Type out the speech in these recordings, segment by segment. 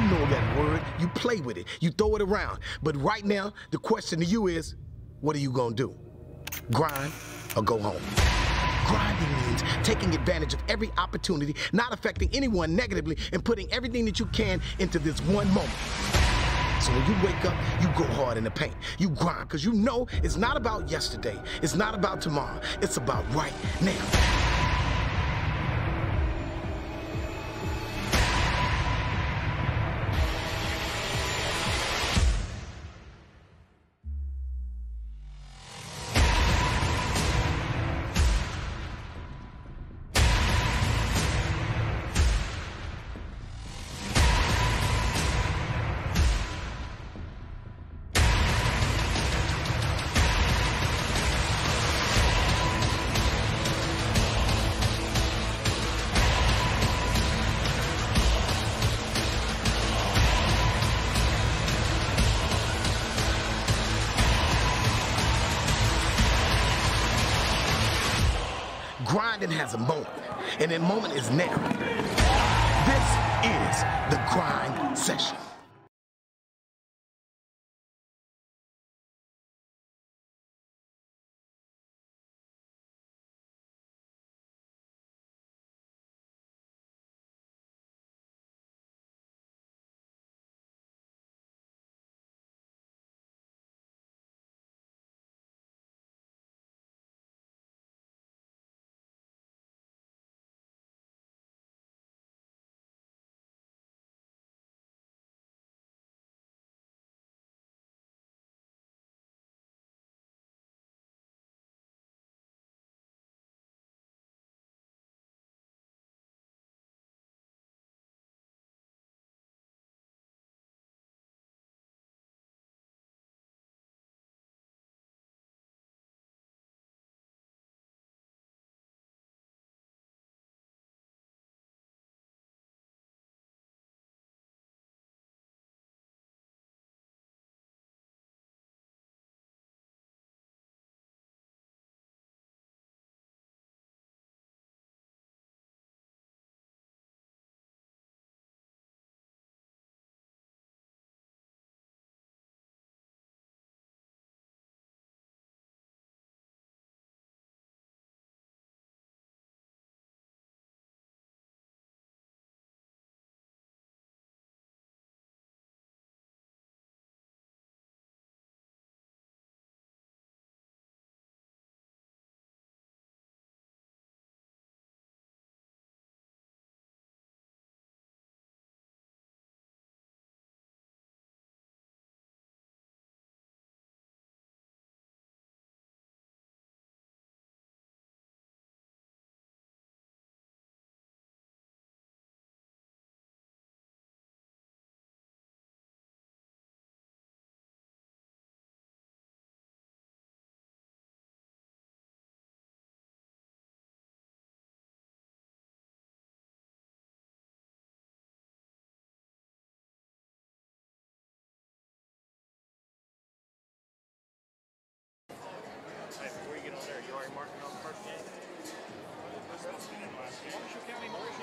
know that word. You play with it. You throw it around. But right now, the question to you is, what are you going to do? Grind or go home? Grinding means taking advantage of every opportunity, not affecting anyone negatively, and putting everything that you can into this one moment. So when you wake up, you go hard in the paint. You grind, because you know it's not about yesterday. It's not about tomorrow. It's about right now. Grinding has a moment, and that moment is now. This is the grind session.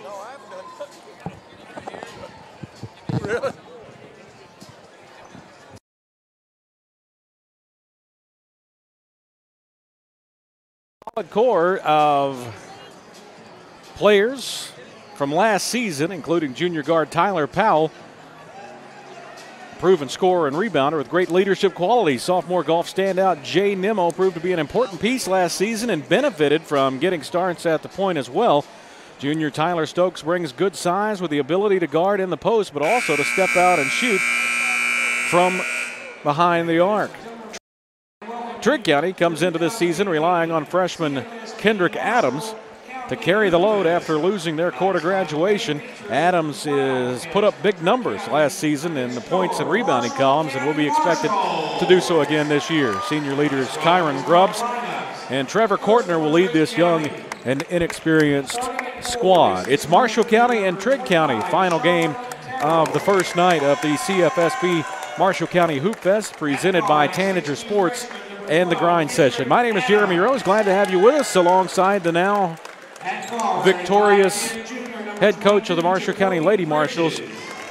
No, I haven't done. Really? Solid core of players from last season, including junior guard Tyler Powell, proven scorer and rebounder with great leadership qualities. Sophomore golf standout Jay Nimmo proved to be an important piece last season and benefited from getting starts at the point as well. Junior Tyler Stokes brings good size with the ability to guard in the post, but also to step out and shoot from behind the arc. Trigg County comes into this season relying on freshman Kendrick Adams to carry the load after losing their quarter graduation. Adams has put up big numbers last season in the points and rebounding columns and will be expected to do so again this year. Senior leaders Kyron Grubbs and Trevor Kortner will lead this young and inexperienced squad. It's Marshall County and Trigg County, final game of the first night of the CFSB Marshall County Hoopfest, presented by Tanager Sports and the Grind Session. My name is Jeremy Rose. Glad to have you with us alongside the now victorious head coach of the Marshall County Lady Marshals,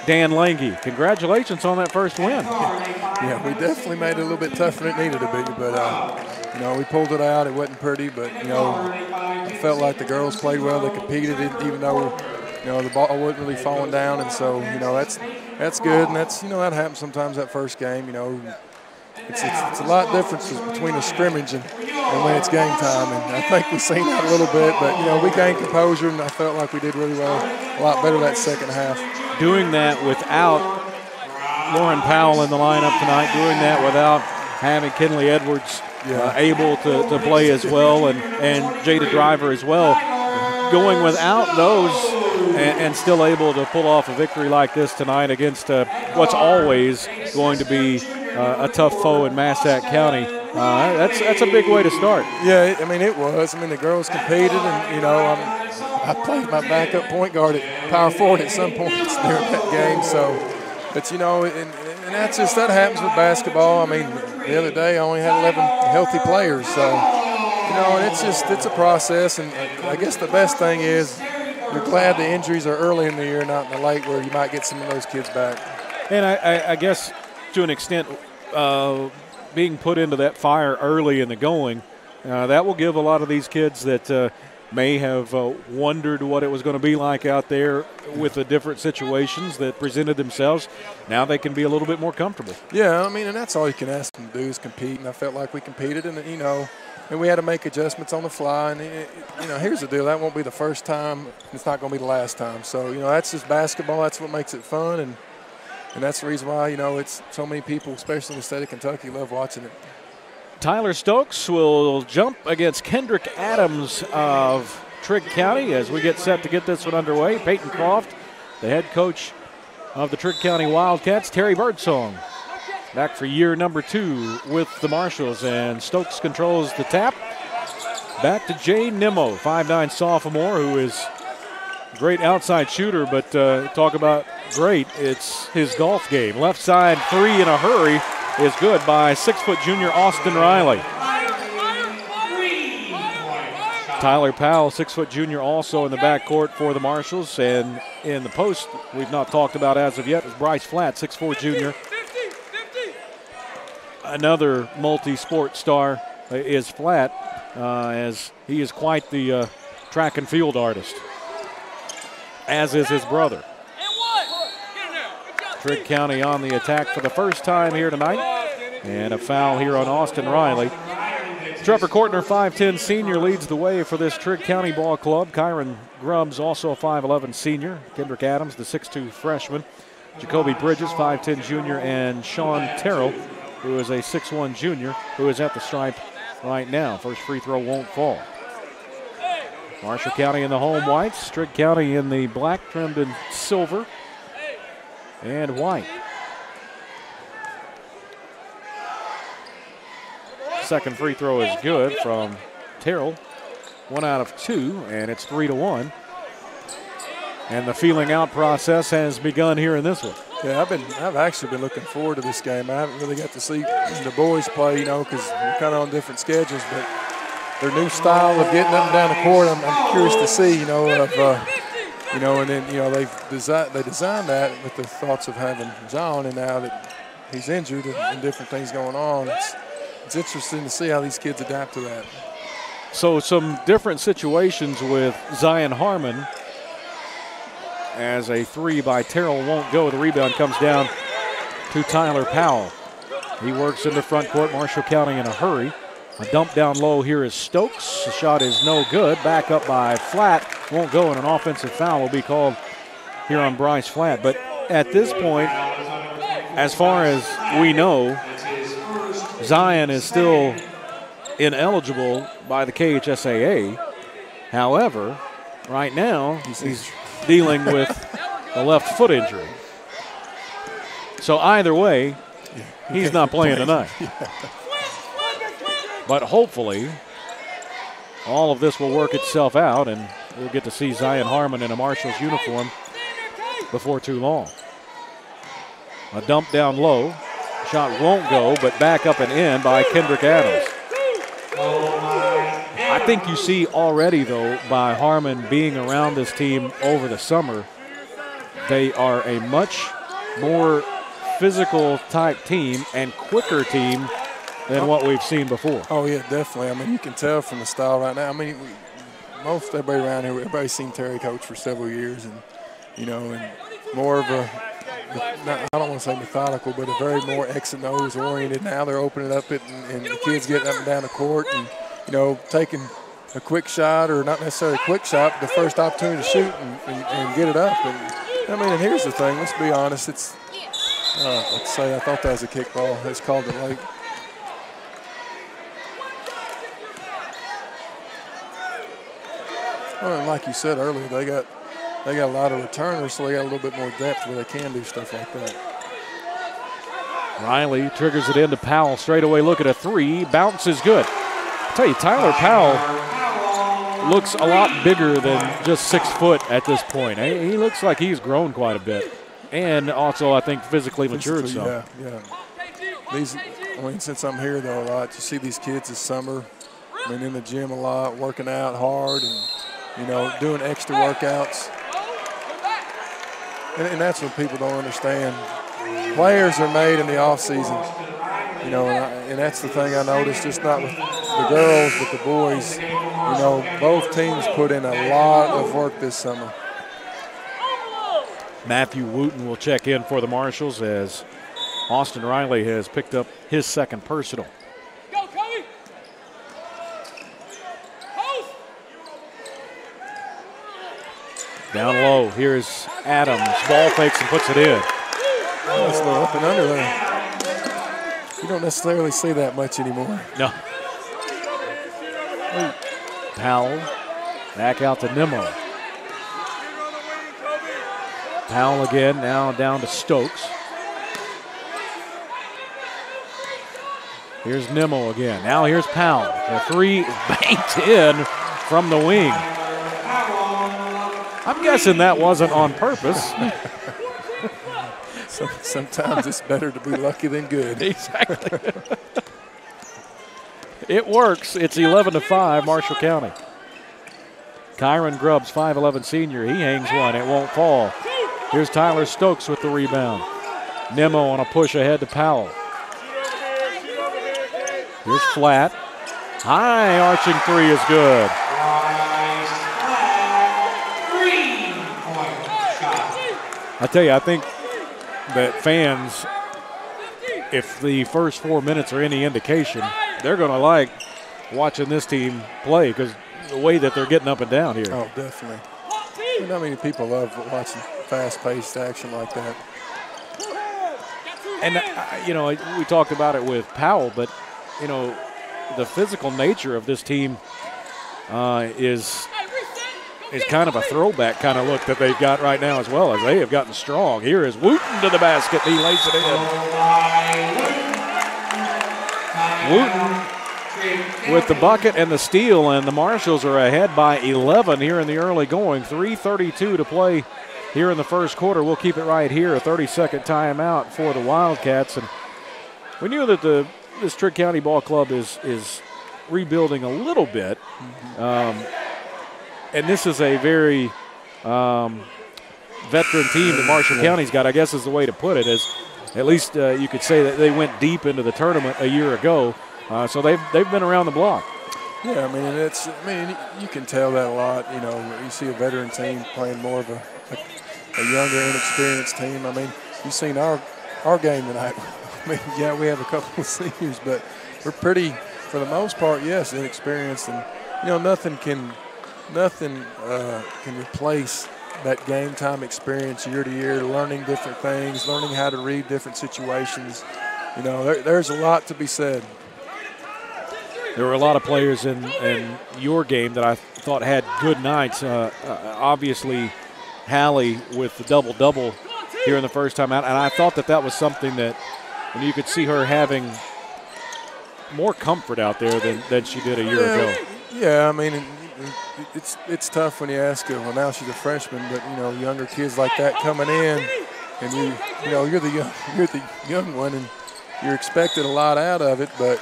Dan Lange. Congratulations on that first win. Yeah, we definitely made it a little bit tougher than it needed to be, but you know, we pulled it out. It wasn't pretty, but you know, I felt like the girls played well. They competed, even though you know the ball wasn't really falling down, and so you know that's good, and that's, you know, that happens sometimes that first game. You know, it's a lot of differences between a scrimmage and when it's game time, and I think we've seen that a little bit. But you know, we gained composure, and I felt like we did really well, a lot better that second half. Doing that without Lauren Powell in the lineup tonight, doing that without having Kinley Edwards able to play as well, and Jada Driver as well, going without those and still able to pull off a victory like this tonight against what's always going to be a tough foe in Massac County. That's a big way to start. Yeah, I mean, it was. I mean, the girls competed, and you know, I played my backup point guard at power forward at some points during that game. So, but you know, and that happens with basketball. I mean, the other day I only had 11 healthy players, so you know, and it's a process. And I guess the best thing is you're glad the injuries are early in the year, not in the late, where you might get some of those kids back. And I guess to an extent, being put into that fire early in the going, that will give a lot of these kids that may have wondered what it was going to be like out there with the different situations that presented themselves. Now they can be a little bit more comfortable. Yeah, I mean, and that's all you can ask them to do is compete, and I felt like we competed, and you know, and we had to make adjustments on the fly. And you know, here's the deal: that won't be the first time. It's not going to be the last time. So you know, that's just basketball. That's what makes it fun, and that's the reason why, you know, it's so many people, especially in the state of Kentucky, love watching it. Tyler Stokes will jump against Kendrick Adams of Trigg County as we get set to get this one underway. Peyton Croft, the head coach of the Trigg County Wildcats. Terry Birdsong back for year number 2 with the Marshals, and Stokes controls the tap. Back to Jay Nimmo, 5'9" sophomore, who is a great outside shooter, but talk about great, it's his golf game. Left side three in a hurry is good by 6' junior Austin Riley. Tyler Powell, 6' junior, also in the backcourt for the Marshals. And in the post, we've not talked about as of yet, is Bryce Flatt, 6'4" junior. Another multi-sport star is Flatt, as he is quite the track and field artist, as is his brother. Trigg County on the attack for the first time here tonight. And a foul here on Austin Riley. Trevor Kortner, 5'10" senior, leads the way for this Trigg County ball club. Kyron Grubbs, also a 5'11" senior. Kendrick Adams, the 6'2" freshman. Jacoby Bridges, 5'10" junior. And Sean Terrell, who is a 6'1" junior, who is at the stripe right now. First free throw won't fall. Marshall County in the home whites. Trigg County in the black, trimmed in silver and white. Second free throw is good from Terrell. 1 out of 2, and it's 3-1. And the feeling out process has begun here in this one. Yeah, I've actually been looking forward to this game. I haven't really got to see the boys play, you know, because we're kind of on different schedules. But their new style of getting up and down the court, I'm curious to see, you know, you know, and then, you know, they designed that with the thoughts of having John, and now that he's injured and different things going on, it's interesting to see how these kids adapt to that. So some different situations with Zion Harmon, as a 3 by Terrell won't go. The rebound comes down to Tyler Powell. He works into front court. Marshall County in a hurry. A dump down low here is Stokes. The shot is no good. Back up by Flatt. Won't go, and an offensive foul will be called here on Bryce Flatt. But at this point, as far as we know, Zion is still ineligible by the KHSAA. However, right now, he's dealing with a left foot injury. So either way, he's not playing tonight. But hopefully, all of this will work itself out, and we'll get to see Zion Harmon in a Marshall's uniform before too long. A dump down low. Shot won't go, but back up and in by Kendrick Adams. I think you see already, though, by Harmon being around this team over the summer, they are a much more physical type team and quicker team than what we've seen before. Oh, yeah, definitely. I mean, you can tell from the style right now. I mean, most everybody around here, everybody's seen Terry coach for several years, and, you know, and more of a, I don't want to say methodical, but a very more X and O's oriented. Now they're opening up it, and the kids getting up and down the court and, you know, taking a quick shot, or not necessarily a quick shot, but the first opportunity to shoot and get it up. And I mean, and here's the thing, let's be honest, it's, let's say I thought that was a kickball. It's called it late. Well, and like you said earlier, they got a lot of returners, so they got a little bit more depth where they can do stuff like that. Riley triggers it into Powell. Straight away look at a three. Bounce is good. I'll tell you, Tyler Powell looks a lot bigger than just 6 foot at this point. He looks like he's grown quite a bit. And also, I think, physically matured some. Yeah, yeah. I mean, since I'm here, though, a lot, you see these kids this summer, I mean, in the gym a lot, working out hard and, you know, doing extra workouts. And that's what people don't understand. Players are made in the off season, you know, and that's the thing I noticed, just not with the girls, but the boys. You know, both teams put in a lot of work this summer. Matthew Wooten will check in for the Marshals as Austin Riley has picked up his second personal. Down low, here's Adams. Ball fakes and puts it in. That's a little up and under there. You don't necessarily see that much anymore. No. Powell back out to Nimmo. Powell again, now down to Stokes. Here's Nimmo again. Now here's Powell. The three is banked in from the wing. I'm guessing that wasn't on purpose. Sometimes it's better to be lucky than good. Exactly. It works. It's 11-5, Marshall County. Kyron Grubbs, 5'11 senior. He hangs one. It won't fall. Here's Tyler Stokes with the rebound. Nimmo on a push ahead to Powell. Here's Flat. High arching three is good. I tell you, I think that fans, if the first 4 minutes are any indication, they're going to like watching this team play because the way that they're getting up and down here. Oh, definitely. You know how many people love watching fast-paced action like that. And, you know, we talked about it with Powell, but, you know, the physical nature of this team is kind of a throwback kind of look that they've got right now as well, as they have gotten strong. Here is Wooten to the basket. He lays it in. Wooten with the bucket and the steal, and the Marshals are ahead by 11 here in the early going. 3:32 to play here in the first quarter. We'll keep it right here. A 30-second timeout for the Wildcats. And we knew that this Trigg County Ball Club is rebuilding a little bit. And this is a very veteran team that Marshall County's got, I guess is the way to put it. Is at least you could say that they went deep into the tournament a year ago. So they've been around the block. Yeah, I mean, you can tell that a lot. You know, you see a veteran team playing more of a younger, inexperienced team. I mean, you've seen our game tonight. I mean, yeah, we have a couple of seniors, but we're pretty, for the most part, yes, inexperienced. And, you know, nothing can replace that game time experience year to year, learning different things, learning how to read different situations. You know, there's a lot to be said. There were a lot of players in your game that I thought had good nights. Obviously, Hallie with the double-double here in the first time out, and I thought that was something that you could see her having more comfort out there than she did a year ago. Yeah, I mean, it's tough when you ask her. Well, now she's a freshman, but you know, younger kids like that coming in, and you know you're the young one, and you're expecting a lot out of it, but.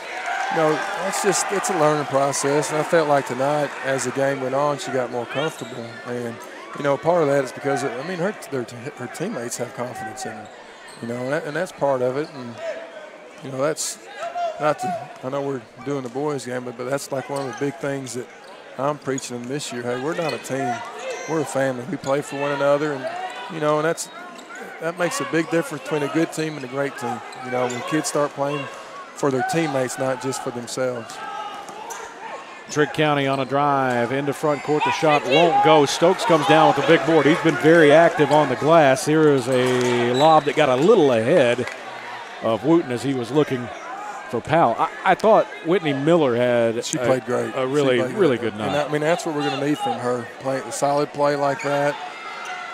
You know, it's a learning process, and I felt like tonight, as the game went on, she got more comfortable. And, you know, part of that is because, I mean, her teammates have confidence in her. You know, and that's part of it. And, you know, that's not to, I know we're doing the boys game, but that's like one of the big things that I'm preaching them this year. Hey, we're not a team. We're a family. We play for one another. And, you know, and that makes a big difference between a good team and a great team. You know, when kids start playing for their teammates, not just for themselves. Trigg County on a drive into front court. The shot won't go. Stokes comes down with the big board. He's been very active on the glass. Here is a lob that got a little ahead of Wooten as he was looking for Powell. I thought Whitney Miller had she played great. A really good night. And I mean, that's what we're going to need from her. Play a solid play like that.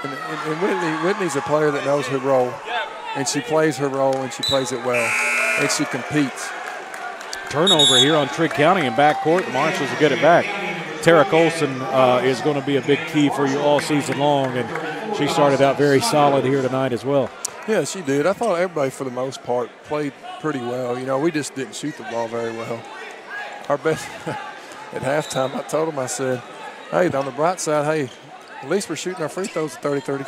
And Whitney's a player that knows her role, and she plays her role, and she plays it well, and she competes. Turnover here on Trigg County in backcourt. The Marshals will get it back. Tara Colson is going to be a big key for you all season long, and she started out very solid here tonight as well. Yeah, she did. I thought everybody, for the most part, played pretty well. You know, we just didn't shoot the ball very well. Our best at halftime, I told them, I said, hey, on the bright side, hey, at least we're shooting our free throws at 33%.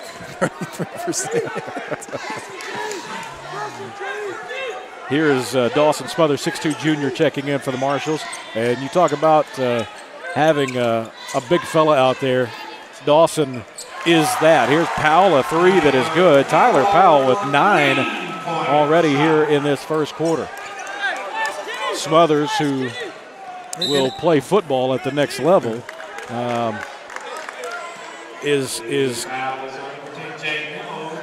Here is Dawson Smothers, 6'2" junior, checking in for the Marshals. And you talk about having a big fella out there. Dawson is that. Here's Powell, a three that is good. Tyler Powell with 9 already here in this first quarter. Smothers, who will play football at the next level, is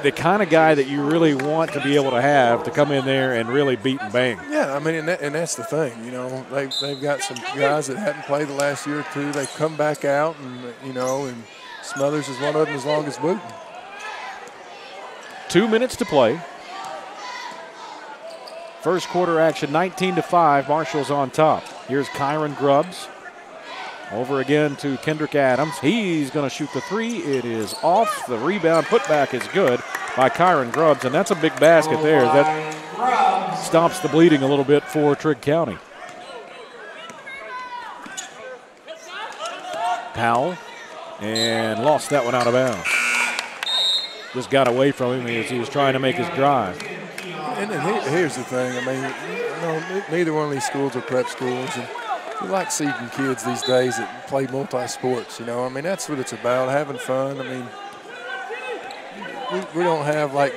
the kind of guy that you really want to be able to have to come in there and really beat and bang. Yeah, I mean, and that's the thing. You know, they've got some guys that hadn't played the last year or two. They come back out, and you know, and Smothers is one of them as long as Wooten. 2 minutes to play. First quarter action, 19-5. Marshall's on top. Here's Kyron Grubbs. Over again to Kendrick Adams. He's going to shoot the three. It is off. The rebound putback is good by Kyron Grubbs, and that's a big basket there. That stops the bleeding a little bit for Trigg County. Powell, and lost that one out of bounds. Just got away from him as he was trying to make his drive. And here's the thing. I mean, you know, neither one of these schools are prep schools, and we like seeing kids these days that play multi-sports, you know. I mean, that's what it's about, having fun. I mean, we don't have, like,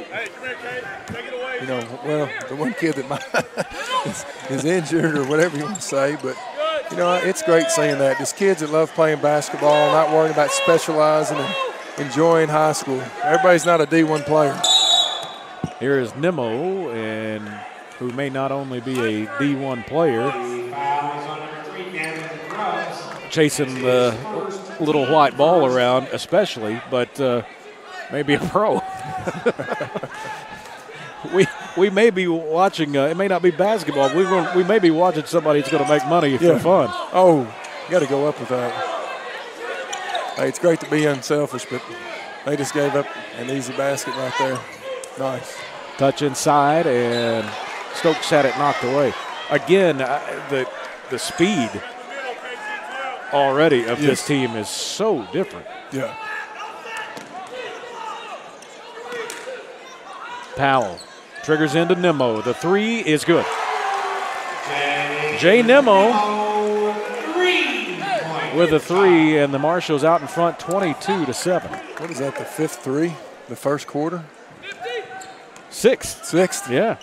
you know, well, the one kid that is injured or whatever you want to say, but, you know, it's great seeing that. Just kids that love playing basketball, not worrying about specializing and enjoying high school. Everybody's not a D1 player. Here is Nimmo, and who may not only be a D1 player, chasing the little white ball around especially, but maybe a pro. we may be watching, it may not be basketball, we may be watching somebody that's going to make money for fun. Oh, you got to go up with that. Hey, it's great to be unselfish, but they just gave up an easy basket right there. Nice. Touch inside, and Stokes had it knocked away. Again, the speed already of this team is so different. Yeah. Powell triggers into Nimmo. The three is good. Jay Nimmo with a three, and the Marshals out in front 22-7. What is that, the fifth three, the first quarter? Sixth, yeah.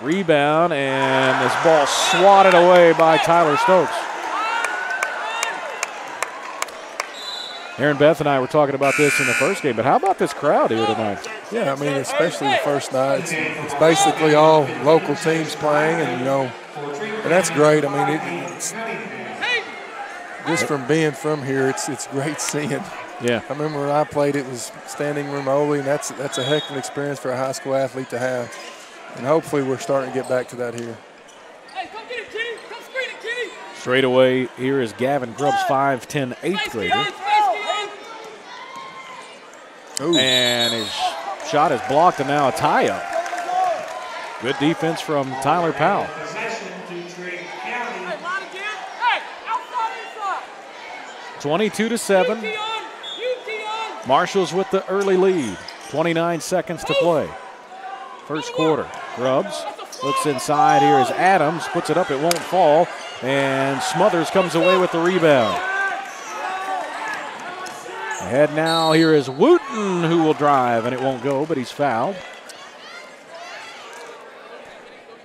Rebound, and this ball swatted away by Tyler Stokes. Aaron Beth and I were talking about this in the first game, but how about this crowd here tonight? Yeah, I mean, especially the first night. It's basically all local teams playing, and, you know, and that's great. I mean, it's just from being from here, it's great seeing. Yeah. I remember when I played, it was standing room only, and that's a heck of an experience for a high school athlete to have. And hopefully we're starting to get back to that here. Hey, come get it, Kitty. Come screen it, Kitty. Straight away, here is Gavin Grubbs, 5'10", 8th grader. Ooh. And his shot is blocked, and now a tie-up. Good defense from Tyler Powell. 22-7. Marshall's with the early lead. 29 seconds to play. First quarter. Grubbs looks inside. Here is Adams. Puts it up. It won't fall. And Smothers comes away with the rebound. Ahead now. Here is Wooten, who will drive, and it won't go, but he's fouled.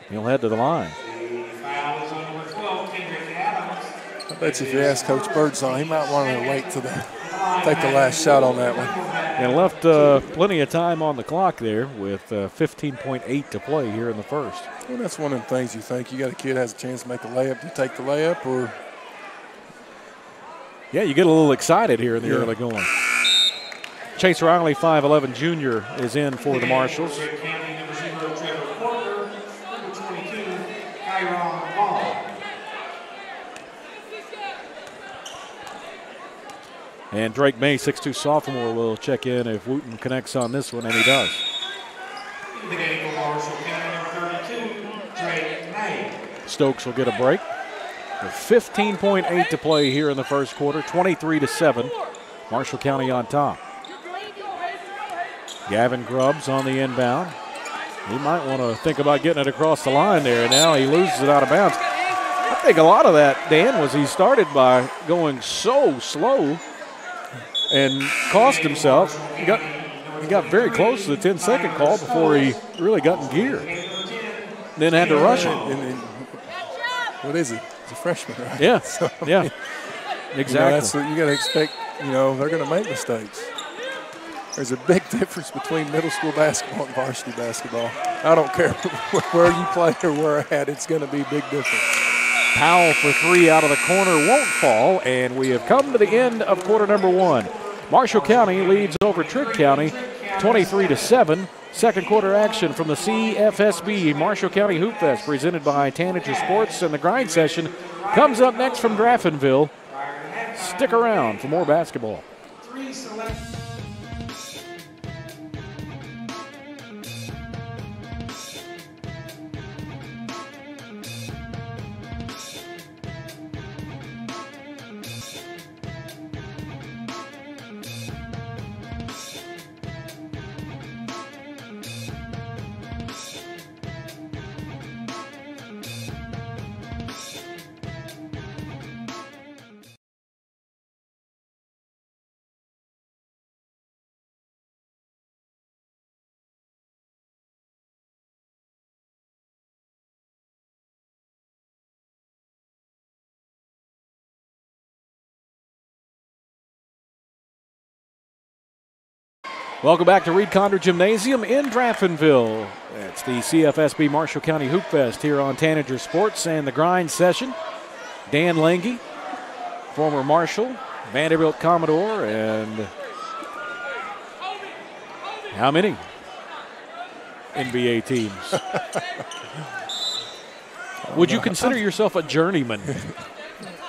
He'll head to the line. I bet you if you ask Coach Birdsong, he might want to wait till take the last shot on that one. And left plenty of time on the clock there with 15.8 to play here in the first. Well, that's one of the things you think. You got a kid has a chance to make a layup. Do you take the layup or? Yeah, you get a little excited here in the early going. Chase Riley, 5'11 junior, is in for the Marshalls. And Drake May, 6'2 sophomore, will check in if Wooten connects on this one, and he does. Stokes will get a break. With 15.8 to play here in the first quarter, 23-7. Marshall County on top. Gavin Grubbs on the inbound. He might want to think about getting it across the line there, and now he loses it out of bounds. I think a lot of that, Dan, was he started by going so slow and cost himself. He got very close to the 10-second call before he really got in gear. Then had to rush it. What is he? He's a freshman, right? Yeah, so, yeah, exactly. You know, that's what you got to expect. You know, they're going to make mistakes. There's a big difference between middle school basketball and varsity basketball. I don't care where you play or where at, it's going to be a big difference. Powell for three out of the corner won't fall, and we have come to the end of quarter number one. Marshall County leads over Trigg County 23-7. Second quarter action from the CFSB Marshall County Hoopfest presented by Tanager Sports, and the grind session comes up next from Graftonville. Stick around for more basketball. Welcome back to Reed Condor Gymnasium in Graftonville. It's the CFSB Marshall County Hoopfest here on Tanager Sports and the grind session. Dan Lange, former Marshall, Vanderbilt Commodore, and how many NBA teams? Would you consider yourself a journeyman?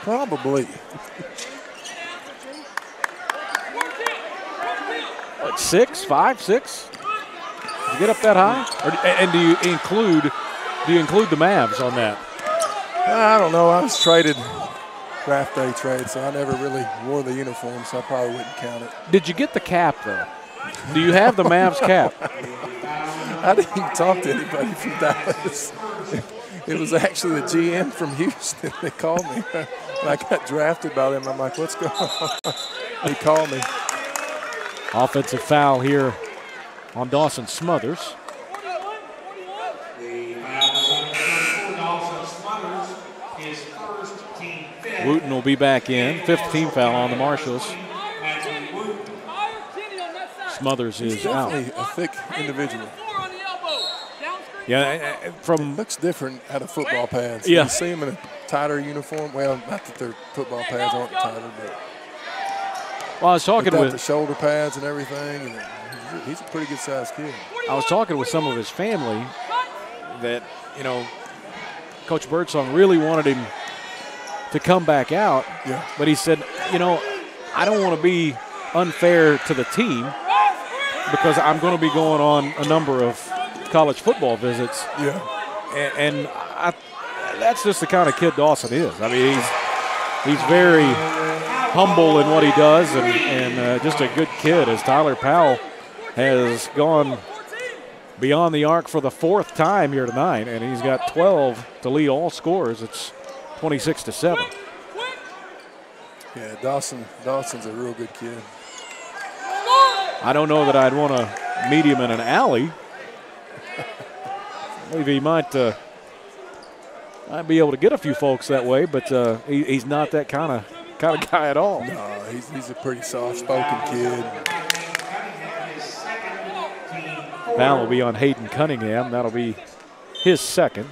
Probably. What, 6, 5, 6? Did you get up that high? And do you include the Mavs on that? I don't know. I was traded, draft day trade, so I never really wore the uniform, so I probably wouldn't count it. Did you get the cap, though? Do you have the Mavs cap? I didn't even talk to anybody from Dallas. It was actually the GM from Houston that called me. When I got drafted by them, I'm like, what's going on? He called me. Offensive foul here on Dawson Smothers. Wooten will be back in. Fifth team foul on the Marshalls. Smothers is out. Definitely a thick individual. Yeah, it looks different out of football pads. Yeah. You see him in a tighter uniform. Well, not that their football pads aren't tighter, but well, I was talking with the shoulder pads and everything. And he's a pretty good sized kid. I was talking with some of his family that, you know, Coach Birdsong really wanted him to come back out. Yeah. But he said, you know, I don't want to be unfair to the team because I'm going to be going on a number of college football visits. Yeah. And that's just the kind of kid Dawson is. I mean, he's very humble in what he does and just a good kid, as Tyler Powell has gone beyond the arc for the 4th time here tonight, and he's got 12 to lead all scores. It's 26-7. Yeah, Dawson's a real good kid. I don't know that I'd want to meet him in an alley. Maybe he might be able to get a few folks that way, but he's not that kind of guy at all. No, he's a pretty soft-spoken kid. Foul will be on Hayden Cunningham. That'll be his 2nd,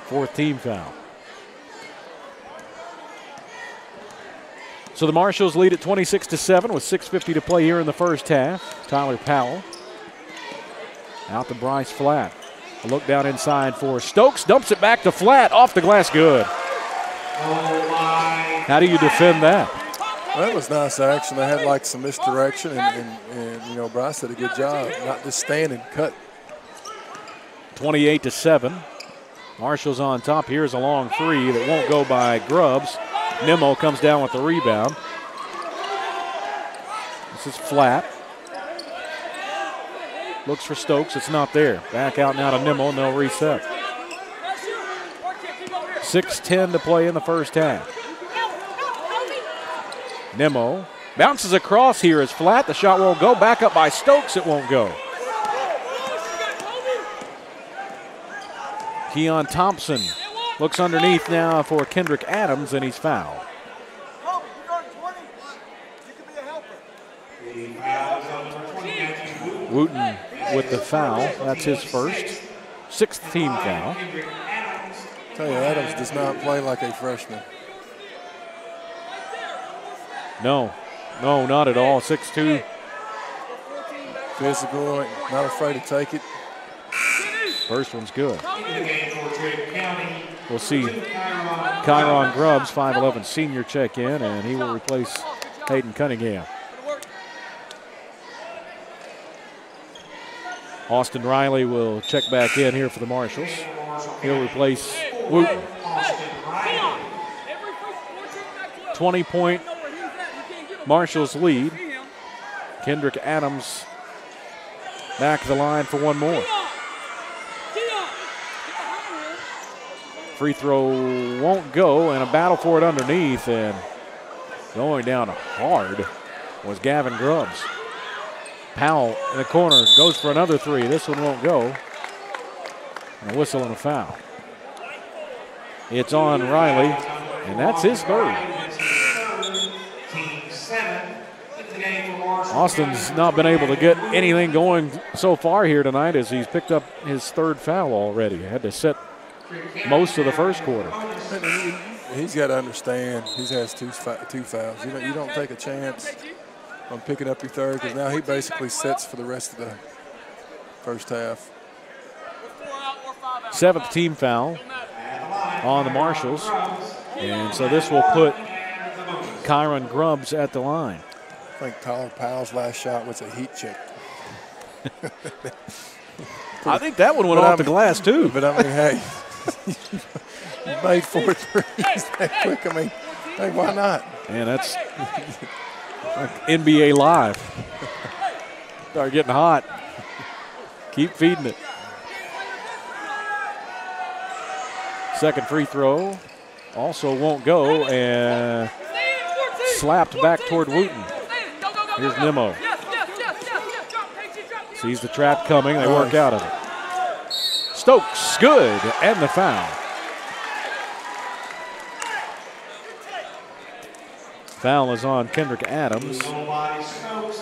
4th team foul. So the Marshals lead at 26-7 with 6:50 to play here in the first half. Tyler Powell out to Bryce Flatt. A look down inside for Stokes. Dumps it back to Flatt. Off the glass, good. How do you defend that? Well, that was nice action. They had like some misdirection, and you know, Bryce did a good job, not just stand and cut. 28-7. Marshall's on top. Here's a long 3 that won't go by Grubbs. Nimmo comes down with the rebound. This is Flatt. Looks for Stokes. It's not there. Back out now to Nimmo, and they'll reset. 6:10 to play in the first half. Nimmo bounces across here as Flatt. The shot won't go. Back up by Stokes. It won't go. Keon Thompson looks underneath now for Kendrick Adams, and he's fouled. Wooten with the foul. That's his first. 6th team foul. Tell you, Adams does not play like a freshman. No, not at all. 6'2". Physical, not afraid to take it. First one's good. We'll see Kyron Grubbs, 5'11", senior, check in, and he will replace Hayden Cunningham. Austin Riley will check back in here for the Marshals. He'll replace Wooten. 20-point Marshals lead. Kendrick Adams back to the line for one more. Free throw won't go, and a battle for it underneath, and going down hard was Gavin Grubbs. Powell in the corner goes for another 3. This one won't go. And a whistle and a foul. It's on Riley, and that's his 3rd. Austin's not been able to get anything going so far here tonight, as he's picked up his 3rd foul already. Had to set most of the first quarter. He's got to understand he has two fouls. You don't take a chance on picking up your 3rd, because now he basically sets for the rest of the first half. 7th team foul on the Marshals, and so this will put Kyron Grubbs at the line. I think Tyler Powell's last shot was a heat check. I think that one went off the glass too. But I mean, hey, you made 4 threes that quick. I mean, hey, why not? Man, that's like NBA Live. Start getting hot. Keep feeding it. 2nd free throw also won't go, and slapped back toward Wooten. Here's Nimmo. Sees the trap coming. They work out of it. Stokes, good, and the foul. Foul is on Kendrick Adams.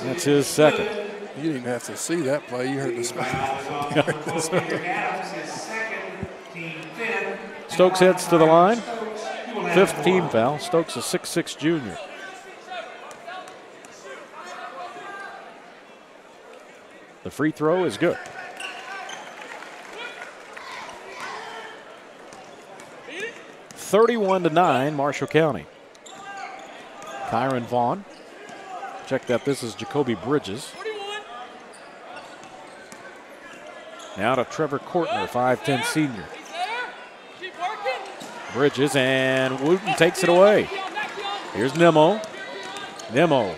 That's his 2nd. You didn't have to see that play. You heard the smack. Stokes heads to the line. 5th team foul. Stokes, a 6'6" junior. The free throw is good. (31-9), Marshall County. Kyron Vaughn. Check that. This is Jacoby Bridges. Now to Trevor Kortner, 5'10" senior. Bridges, and Wooten takes it away. Here's Nimmo. Nimmo,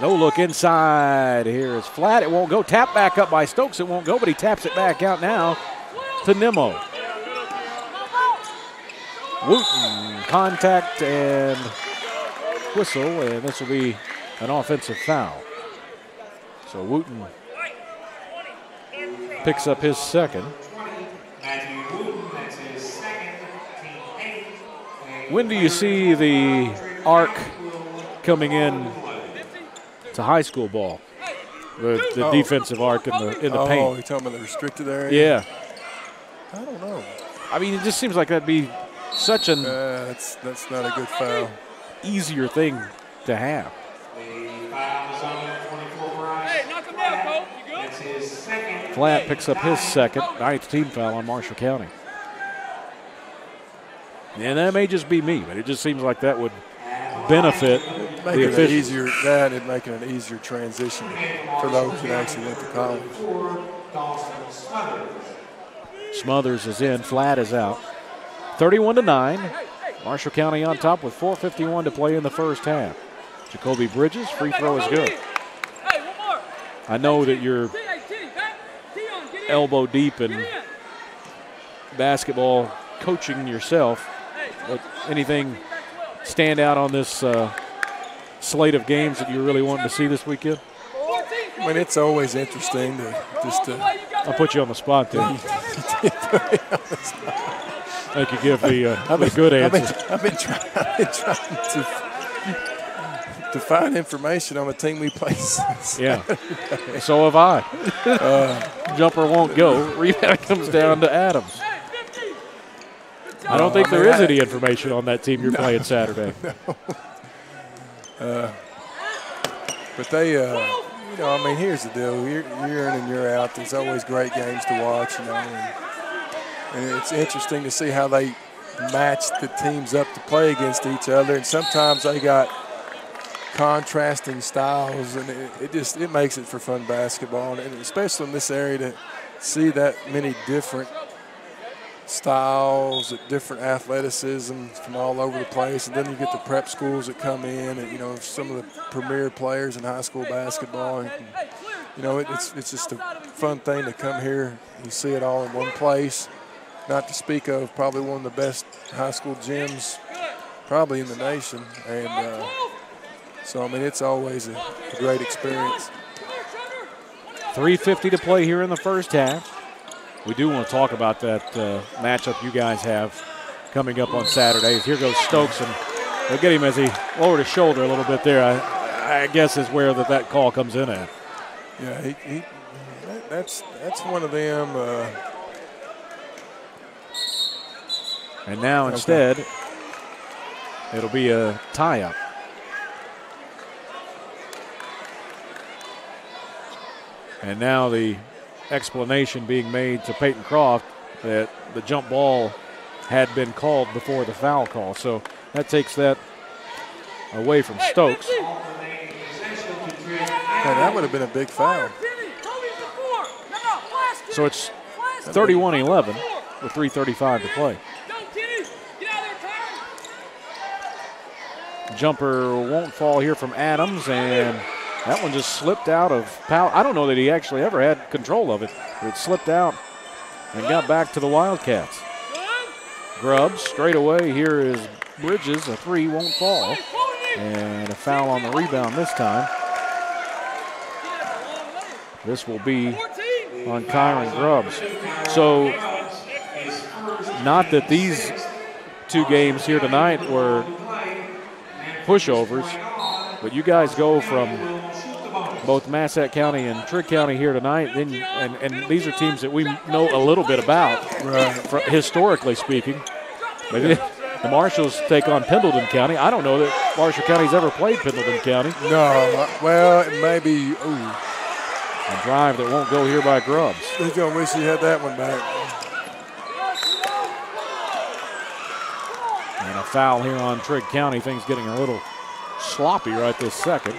no look inside. Here is Flat. It won't go. Tap back up by Stokes. It won't go, but he taps it back out now to Nimmo. Wooten, contact and whistle, and this will be an offensive foul. So Wooten picks up his second. When do you see the arc coming in to high school ball? The defensive arc in the paint. Oh, you're talking about the restricted area? Yeah. I don't know. I mean, it just seems like that'd be such an that's not a good foul. Easier thing to have. Hey, knock him down, Cole. You good? Flat picks up his second, 9th team foul on Marshall County. And that may just be me, but it just seems like that would benefit the officials. It'd make it an easier transition for those that actually went to college. Smothers is in, Flat is out. 31-9. Marshall County on top with 4:51 to play in the first half. Jacoby Bridges, free throw is good. I know that you're elbow deep in basketball coaching yourself, but anything stand out on this slate of games that you're really wanting to see this weekend? I mean, it's always interesting to just I'll put you on the spot there. Like you give the good answer. I've been trying to find information on the team we play. Yeah, so have I. Jumper won't go. Rebound comes down to Adams. I don't think there is any information on that team you're playing Saturday. No. But they, I mean, here's the deal. Year in and year out, there's always great games to watch, and it's interesting to see how they match the teams up to play against each other. And sometimes they got contrasting styles, and it makes it for fun basketball. And especially in this area to see that many different styles, different athleticism from all over the place. And then you get the prep schools that come in, and some of the premier players in high school basketball. And, it's just a fun thing to come here and see it all in one place. Not to speak of probably one of the best high school gyms probably in the nation. And so, I mean, it's always a great experience. 3:50 to play here in the first half. We do want to talk about that matchup you guys have coming up on Saturdays. Here goes Stokes, and they'll get him as he lowered his shoulder a little bit there. I guess is where that call comes in at. Yeah, that's one of them. And now instead, it'll be a tie-up. And now the explanation being made to Peyton Croft that the jump ball had been called before the foul call. So that takes that away from Stokes. Man, that would have been a big foul. So it's 31-11 with 3:35 to play. Jumper won't fall here from Adams, and that one just slipped out of power. I don't know that he actually ever had control of it. It slipped out and got back to the Wildcats. Grubbs straight away. Here is Bridges. A three won't fall. And a foul on the rebound this time. This will be on Kyron Grubbs. So not that these two games here tonight were pushovers, but you guys go from both Massac County and Trigg County here tonight, and these are teams that we know a little bit about, historically speaking. Maybe the Marshalls take on Pendleton County. I don't know that Marshall County's ever played Pendleton County. No, well, maybe. Ooh. A drive that won't go here by Grubbs. He's going to wish he had that one back. And a foul here on Trigg County. Things getting a little sloppy right this second.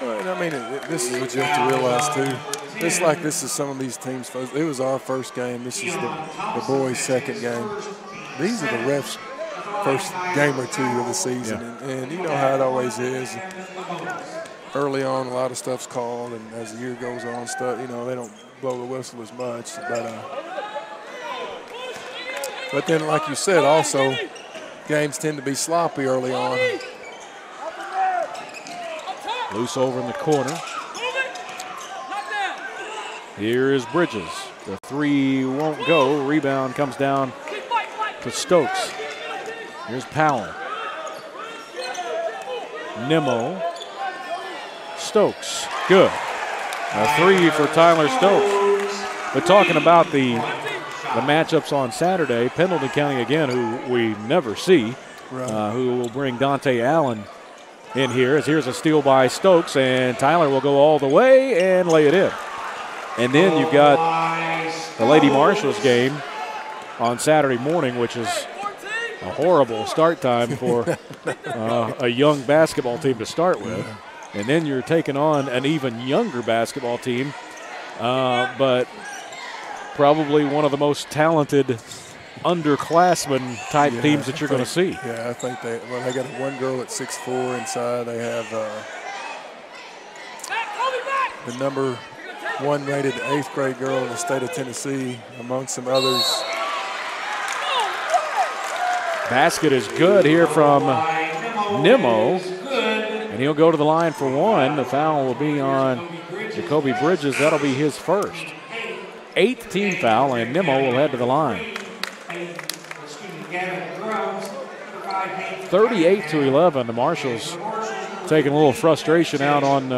Well, I mean, this is what you have to realize, too. This is some of these teams. It was our first game. This is the boys' second game. These are the refs' first game or two of the season. Yeah. And you know how it always is. Early on, a lot of stuff's called, and as the year goes on, stuff, you know, they don't blow the whistle as much. But then, like you said, also, games tend to be sloppy early on. Loose over in the corner. Here is Bridges. The three won't go. Rebound comes down to Stokes. Here's Powell. Nimmo. Stokes. Good. A three for Tyler Stokes. But talking about the matchups on Saturday, Pendleton County again, who we never see, who will bring Dante Allen in here. As here's a steal by Stokes, and Tyler will go all the way and lay it in. And then you've got the Lady Marshals game on Saturday morning, which is a horrible start time for a young basketball team to start with. And then you're taking on an even younger basketball team, but probably one of the most talented underclassmen type teams that you're going to see. Yeah, I think they got one girl at 6'4" inside. They have the number 1 rated 8th grade girl in the state of Tennessee, among some others. Basket is good here from Nimmo, and he'll go to the line for one. The foul will be on Jacoby Bridges. That'll be his first. 8th team foul, and Nimmo will head to the line. 38-11. The Marshals taking a little frustration out on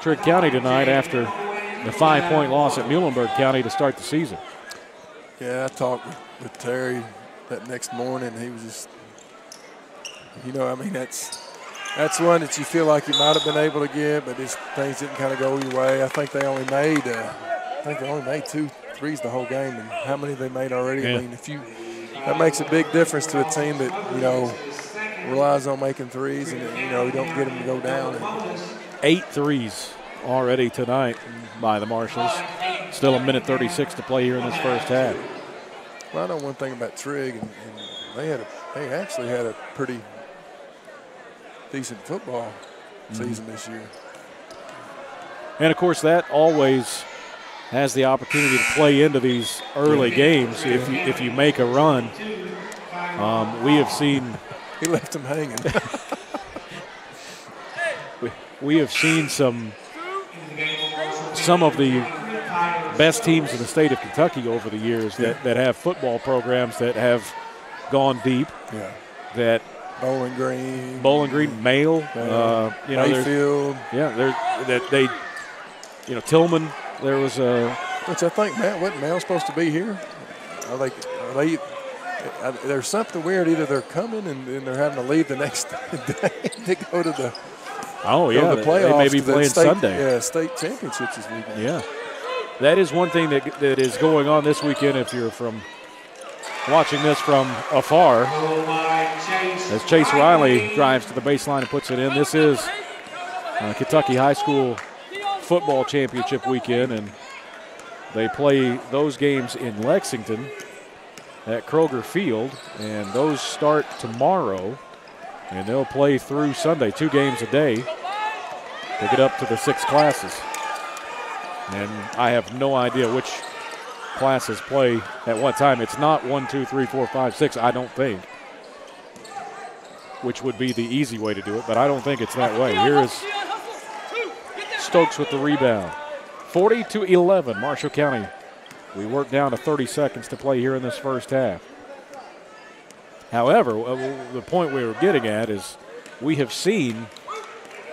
Trigg County tonight after the 5-point loss at Muhlenberg County to start the season. Yeah, I talked with Terry that next morning. He was just, you know, I mean, that's one that you feel like you might have been able to get, but these things didn't kind of go your way. I think they only made 2 threes the whole game, and how many they made already. Yeah. I mean, that makes a big difference to a team that, you know, relies on making threes, and, you know, you don't get them to go down. 8 threes already tonight by the Marshals. Still 1:36 to play here in this first half. Well, I know one thing about Trigg, and they actually had a pretty decent football season this year. And, of course, that always has the opportunity to play into these early games if you make a run. We have seen – he left them hanging. we have seen some of the best teams in the state of Kentucky over the years that have football programs that have gone deep. Yeah. That Bowling Green, Mail, you know, Mayfield. Tillman. There was a which I think wasn't Mail supposed to be here? Are they? There's something weird. Either they're coming and they're having to leave the next day to go to the. Oh yeah, the playoffs. They may be playing Sunday. Yeah, state championships this weekend. Yeah, that is one thing that is going on this weekend. If you're watching this from afar, as Chase Riley drives to the baseline and puts it in. This is Kentucky High School football championship weekend, and they play those games in Lexington at Kroger Field, and those start tomorrow, and they'll play through Sunday, 2 games a day to get up to the 6 classes. And I have no idea which classes play at what time. It's not 1, 2, 3, 4, 5, 6, I don't think, which would be the easy way to do it, but I don't think it's that way. Here is Stokes with the rebound. 40-11, Marshall County. We work down to 30 seconds to play here in this first half. However, the point we were getting at is we have seen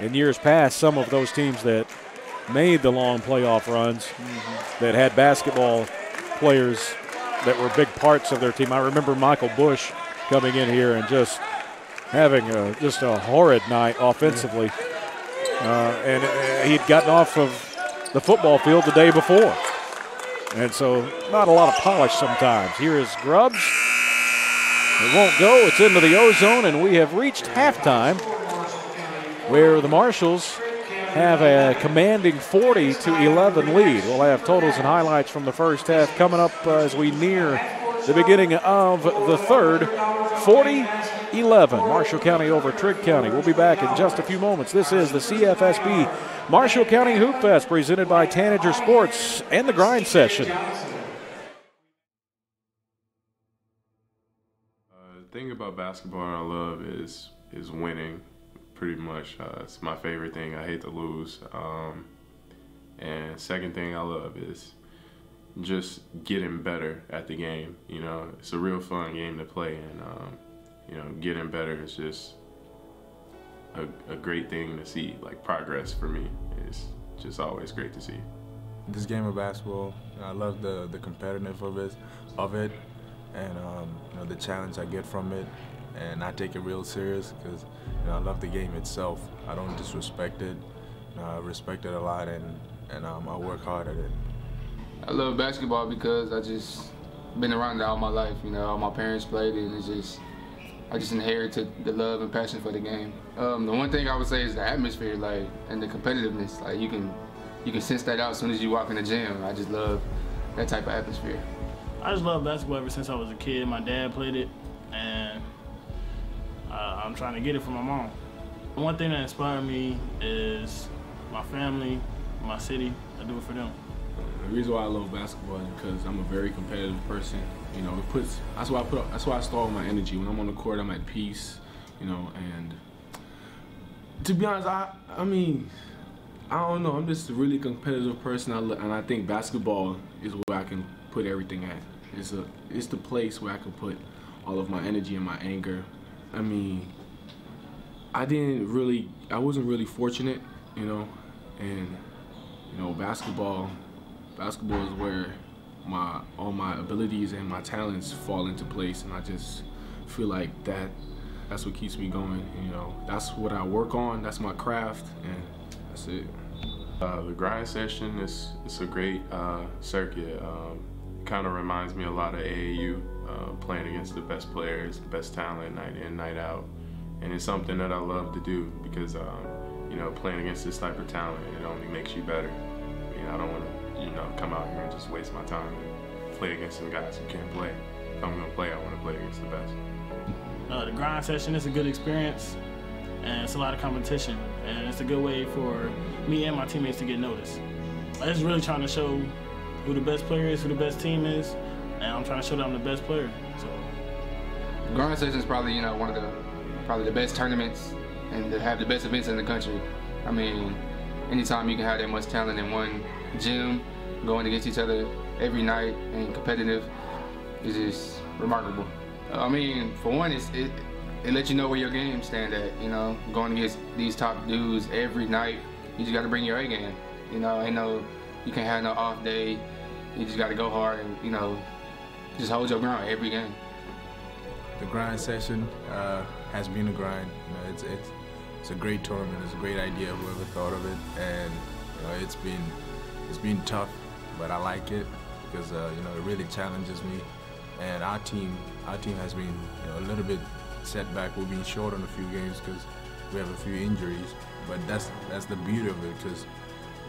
in years past some of those teams that made the long playoff runs that had basketball players that were big parts of their team. I remember Michael Bush coming in here and just having just a horrid night offensively. And he'd gotten off of the football field the day before. And so not a lot of polish sometimes. Here is Grubbs. It won't go. It's into the O-zone, and we have reached halftime where the Marshals have a commanding 40-11 lead. We'll have totals and highlights from the first half coming up as we near the beginning of the third. 40-11, Marshall County over Trigg County. We'll be back in just a few moments. This is the CFSB Marshall County Hoopfest presented by Tanager Sports and the Grind Session. The thing about basketball I love is winning, pretty much. It's my favorite thing. I hate to lose. And second thing I love is just getting better at the game. You know, it's a real fun game to play, and you know, getting better is just a great thing to see. Like, progress for me is just always great to see. This game of basketball, I love the competitiveness of it, and you know, the challenge I get from it, and I take it real serious because, you know, I love the game itself. I don't disrespect it. You know, I respect it a lot, and I work hard at it. I love basketball because I just been around it all my life. You know, all my parents played it, and I just inherited the love and passion for the game. The one thing I would say is the atmosphere, like, and the competitiveness. Like, you can sense that out as soon as you walk in the gym. I just love that type of atmosphere. I just love basketball ever since I was a kid. My dad played it, and I'm trying to get it from my mom. One thing that inspired me is my family, my city. I do it for them. The reason why I love basketball is because I'm a very competitive person. You know, that's why I store all my energy. When I'm on the court, I'm at peace. You know, and to be honest, I mean, I don't know. I'm just a really competitive person, and I think basketball is where I can put everything at. It's the place where I can put all of my energy and my anger. I mean, I wasn't really fortunate, you know, and you know, basketball is where all my abilities and my talents fall into place, and I just feel like that's what keeps me going. You know, that's what I work on. That's my craft, and that's it. The Grind Session is a great circuit. Kind of reminds me a lot of AAU, playing against the best players, best talent, night in, night out, and it's something that I love to do because you know, playing against this type of talent, it only makes you better. You know, I don't want to, you know, come out here and just waste my time and play against some guys who can't play. If I'm gonna play, I want to play against the best. The Grind Session is a good experience, and it's a lot of competition, and it's a good way for me and my teammates to get noticed. I'm just really trying to show who the best player is, who the best team is, and I'm trying to show that I'm the best player. So, Grind Session is probably, you know, one of the best tournaments and to have the best events in the country. I mean, anytime you can have that much talent in one gym, going against each other every night and competitive, is just remarkable. I mean, for one, it lets you know where your game stand at. You know, going against these top dudes every night, you just got to bring your A game. You know, you can't have no off day. You just got to go hard and, you know, just hold your ground every game. The Grind Session has been a grind. You know, it's a great tournament. It's a great idea. Whoever thought of it, and you know, it's been tough, but I like it because you know, it really challenges me. And our team has been, you know, a little bit setback. We've been short on a few games because we have a few injuries. But that's the beauty of it, because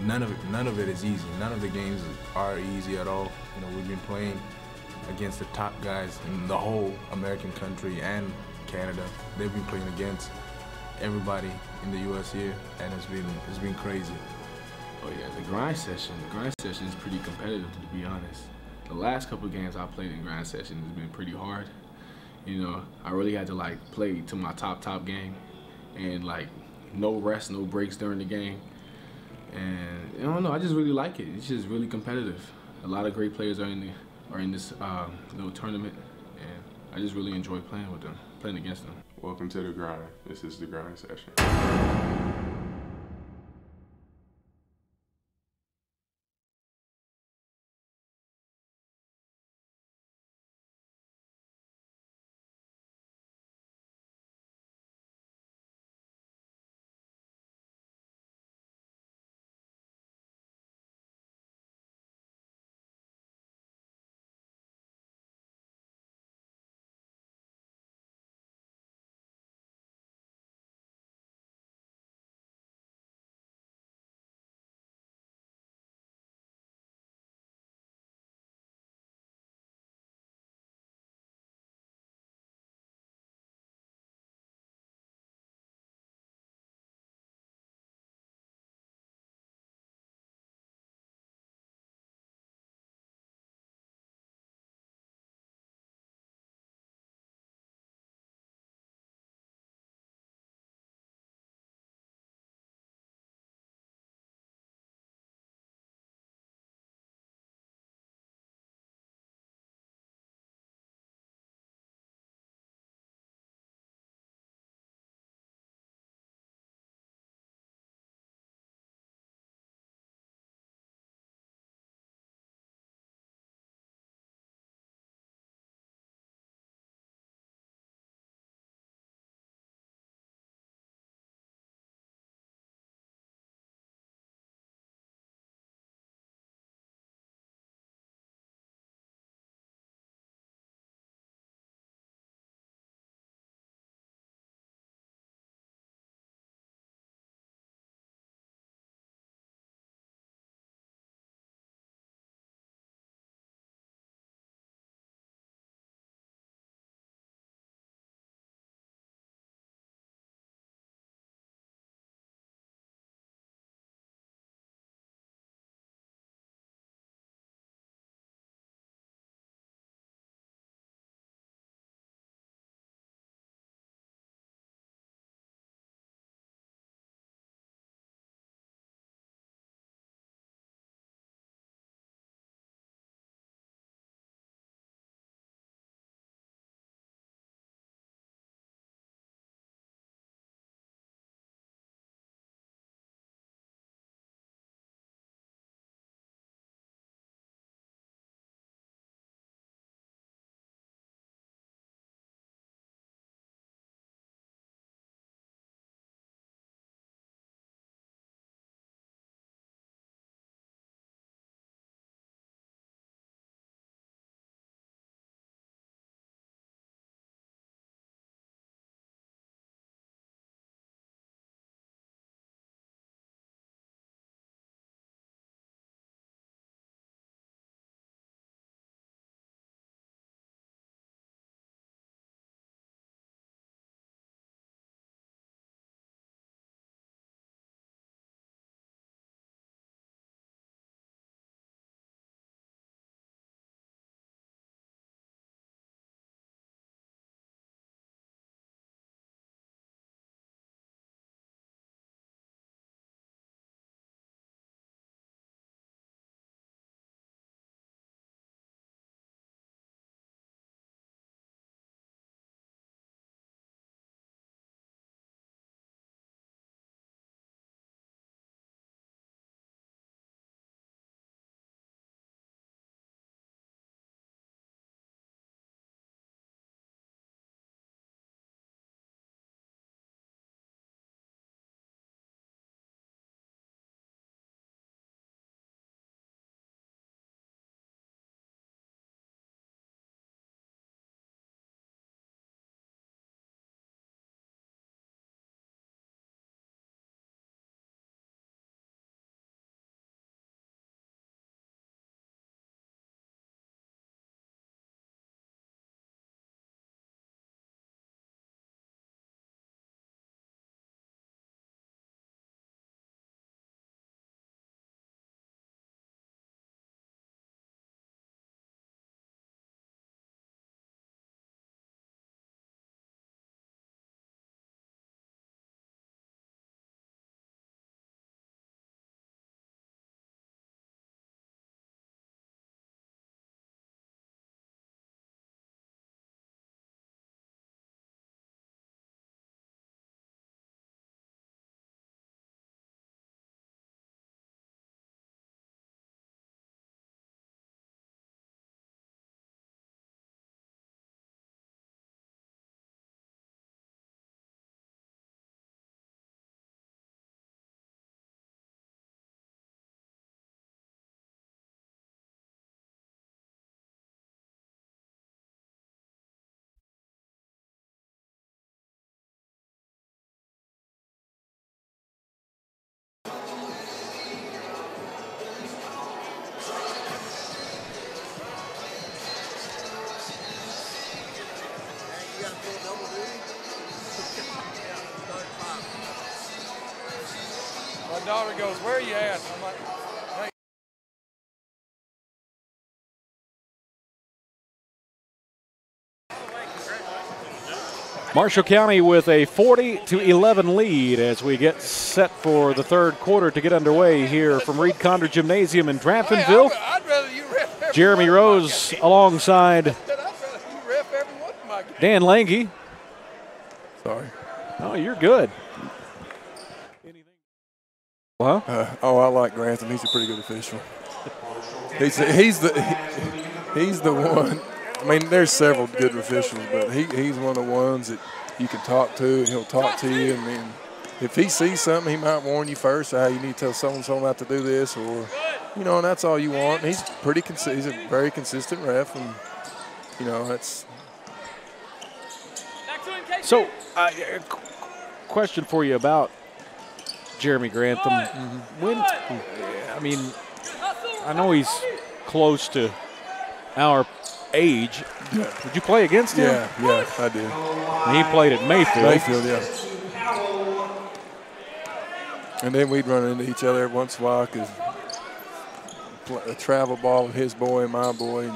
none of it is easy. None of the games are easy at all. You know, we've been playing against the top guys in the whole American country and Canada. They've been playing against everybody in the U.S. here, and it's been crazy. Oh yeah, the Grind Session is pretty competitive, to be honest. The last couple of games I played in Grind Session has been pretty hard. You know, I really had to like play to my top game, and like no rest, no breaks during the game. And I don't know, I just really like it. It's just really competitive. A lot of great players are in this little tournament, and I just really enjoy playing with them, playing against them. Welcome to the Grind. This is the Grind Session. daughter goes, "Where are you at?" I'm like, "Hey." Marshall County with a 40-11 lead as we get set for the third quarter to get underway here from Reed Condor Gymnasium in Dramptonville. I'd rather you ref Jeremy Rose alongside Dan Lange. Sorry. Oh, you're good. Huh? I like Grantham. He's a pretty good official. He's the one. I mean, there's several good officials, but he's one of the ones that you can talk to, and he'll talk to you. And then if he sees something, he might warn you first, you need to tell so-and-so not to do this, or, and that's all you want. And he's pretty he's a very consistent ref, and, that's. So, question for you about Jeremy Grantham. I know he's close to our age. Yeah. Did you play against him? Yeah, I did. And he played at Mayfield. Yeah. And then we'd run into each other every once in a while because a travel ball with his boy and my boy.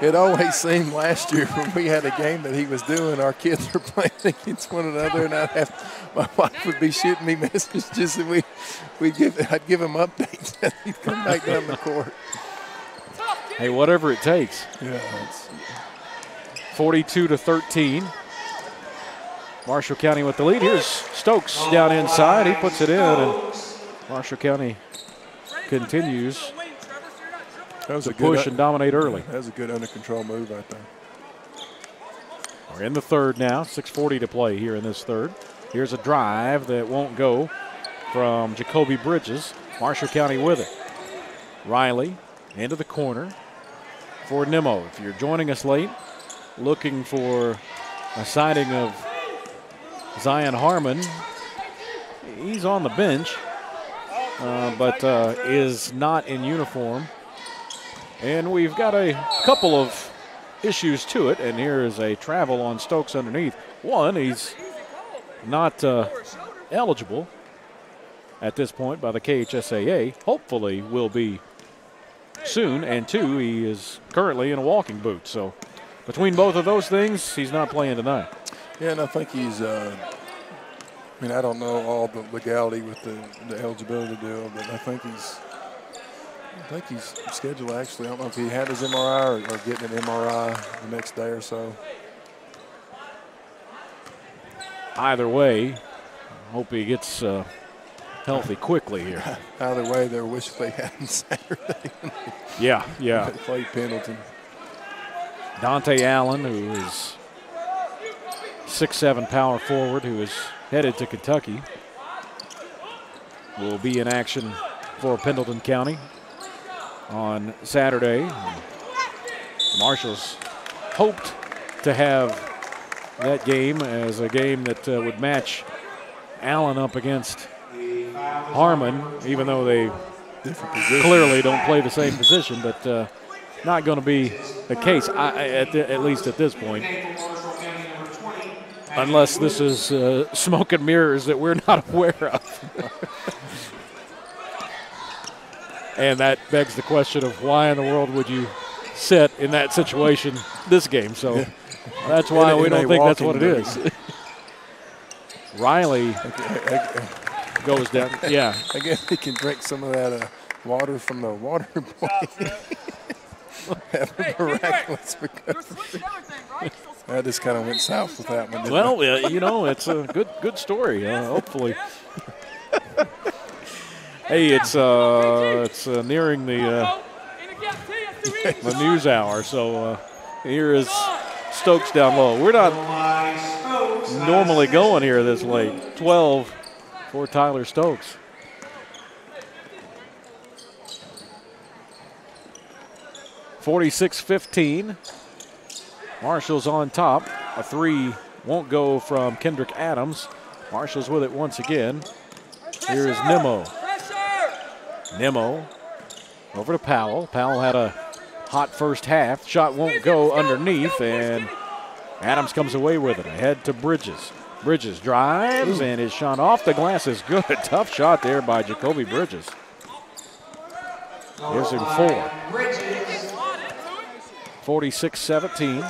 It always seemed last year when we had a game that he was doing, our kids were playing against one another, and my wife would be shooting me messages, and I'd give him updates as he'd come back down the court. Hey, whatever it takes. Yeah. 42-13. Marshall County with the lead. Here's Stokes down inside. He puts it in, and Marshall County continues to push and dominate early. That was a good under control move right there. We're in the third now. 6:40 to play here in this third. Here's a drive that won't go from Jacoby Bridges. Marshall County with it. Riley into the corner for Nimmo. If you're joining us late, looking for a sighting of Zion Harmon, he's on the bench, but is not in uniform. And we've got a couple of issues to it, and here is a travel on Stokes underneath. One, he's not eligible at this point by the KHSAA. Hopefully will be soon. And two, he is currently in a walking boot. So between both of those things, he's not playing tonight. Yeah, and I think he's I don't know all the legality with the eligibility deal, but I think he's scheduled actually. I don't know if he had his MRI or getting an MRI the next day or so. Either way, hope he gets healthy quickly here. Either way, they're wishing they had him Saturday. Yeah. They played Pendleton. Dante Allen, who is 6'7" power forward, who is headed to Kentucky, will be in action for Pendleton County on Saturday. Marshall's hoped to have that game as a game that would match Allen up against Harmon, even though they clearly don't play the same position, but not going to be the case, at least at this point, unless this is smoke and mirrors that we're not aware of. And that begs the question of why in the world would you sit in that situation this game? So that's why we don't think that's what it is. Riley goes down. Yeah. I guess he can drink some of that water from the water boy. Have a miraculous recovery. I just kind of went south with that one. Well, it's a good story. Hopefully. Hey, it's nearing the news hour, so here is Stokes down low. We're not normally going here this late. 12 for Tyler Stokes. (46-15). Marshall's on top. A three won't go from Kendrick Adams. Marshall's with it once again. Here is Nimmo. Nimmo over to Powell. Powell had a hot first half. Shot won't go underneath, and Adams comes away with it. Ahead to Bridges. Bridges drives, and his shot off the glass is good. Tough shot there by Jacoby Bridges. Gives him 4. 46-17.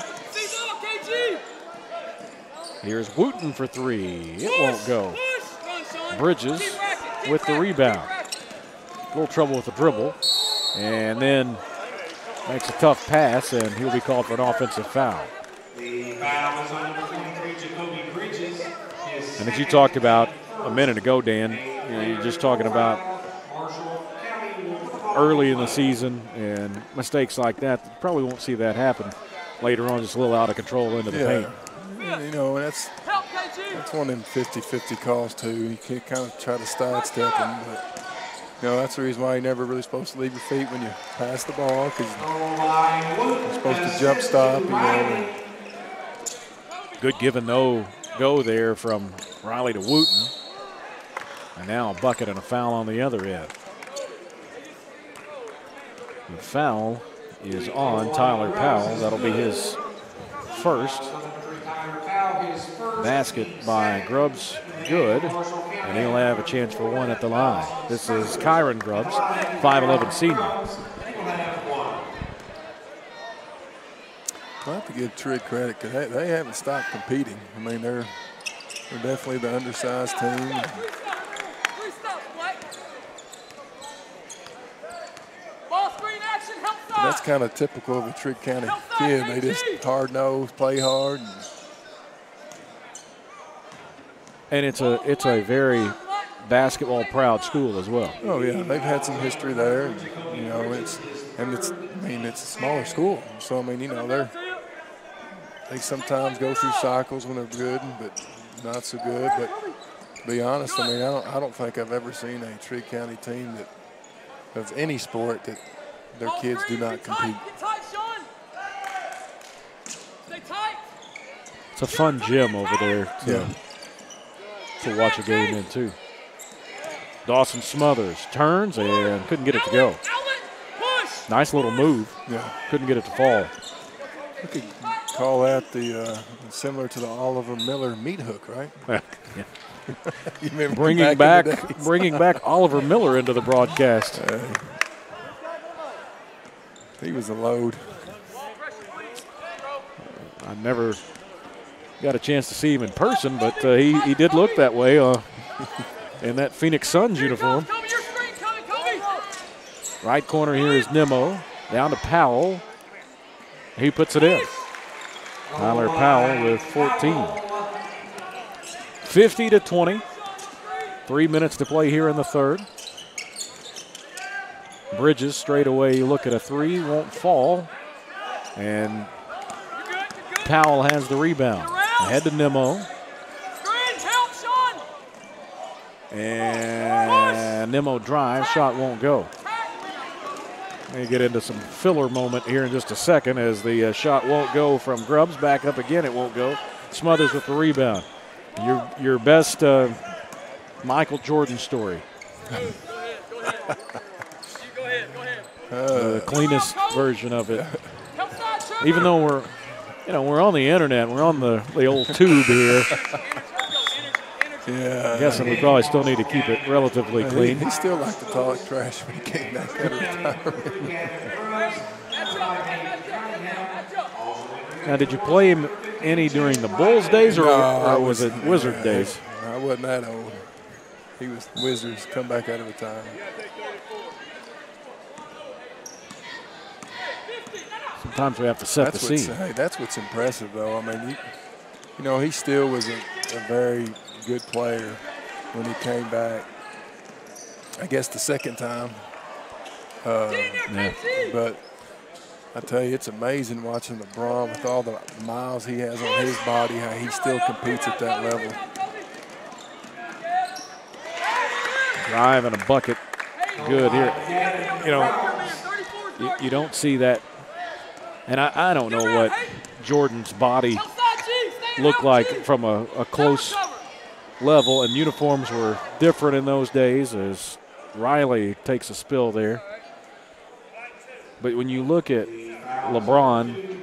Here's Wooten for 3. It won't go. Bridges with the rebound. A little trouble with the dribble. And then makes a tough pass, and he'll be called for an offensive foul. And as you talked about a minute ago, Dan, you're just talking about early in the season and mistakes like that. You probably won't see that happen later on, just a little out of control into the paint. You know, that's one of them 50-50 calls, too. You can kind of try to sidestep them, but, you know, that's the reason why you're never really supposed to leave your feet when you pass the ball, because you're supposed to jump stop, you know. Good give and no go there from Riley to Wooten. And now a bucket and a foul on the other end. The foul is on Tyler Powell. That'll be his first. Basket by Grubbs, good, and he'll have a chance for one at the line. This is Kyron Grubbs, 5'11" senior. I have to give Trigg credit because they haven't stopped competing. I mean, they're definitely the undersized team. And that's kind of typical of a Trigg County kid. They just hard-nosed, play hard. And it's a very basketball-proud school as well. Oh yeah, they've had some history there. And, you know, it's a smaller school, so I mean, you know, they sometimes go through cycles when they're good, but not so good. But to be honest, I mean, I don't think I've ever seen a Trigg County team that of any sport that their kids do not compete. It's a fun gym over there to watch a game in too. Dawson Smothers turns and couldn't get it to go. Nice little move. Yeah. Couldn't get it to fall. We could call that the similar to the Oliver Miller meat hook, right? Yeah. You remember bringing back Oliver Miller into the broadcast. He was a load. I never got a chance to see him in person, but he did look that way in that Phoenix Suns uniform. Right corner here is Nimmo. Down to Powell. He puts it in. Tyler Powell with 14. 50-20. 3 minutes to play here in the third. Bridges straight away, you look at a 3, won't fall. And Powell has the rebound. Ahead to Nimmo. And Nimmo drives, shot won't go. We get into some filler moment here in just a second as the shot won't go from Grubbs. Back up again, it won't go. Smothers with the rebound. Your best Michael Jordan story. The cleanest version of it. Even though we're on the internet, we're on the old tube here. Yeah, I'm guessing we probably still need to keep it relatively clean. He still liked to talk trash when he came back out of retirement. Now, did you play him any during the Bulls days or was it Wizard days? I wasn't that old. He was Wizards, come back out of retirement. Sometimes we have to set the scene. Hey, that's what's impressive, though. I mean, you know, he still was a very good player when he came back. I guess the second time. But I tell you, it's amazing watching LeBron with all the miles he has on his body, how he still competes at that level. Drive and a bucket. Good here. You know, you don't see that. And I don't know what Jordan's body looked like from a close level, and uniforms were different in those days as Riley takes a spill there. But when you look at LeBron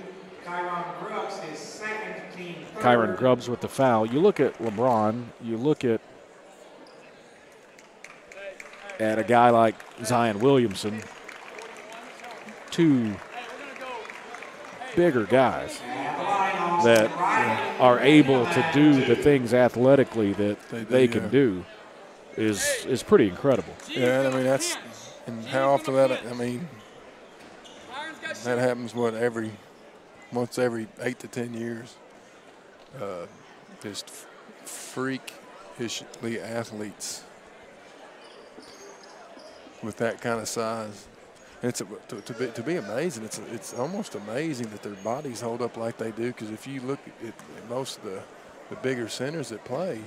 Kyron Grubbs with the foul. You look at LeBron, you look at a guy like Zion Williamson, two bigger guys that are able to do the things athletically that they can do is pretty incredible. Yeah, I mean, that's, and how often that, I mean, that happens, once every 8 to 10 years. Just freakishly athletes with that kind of size. And it's to be amazing. It's almost amazing that their bodies hold up like they do. Because if you look at most of the bigger centers that play,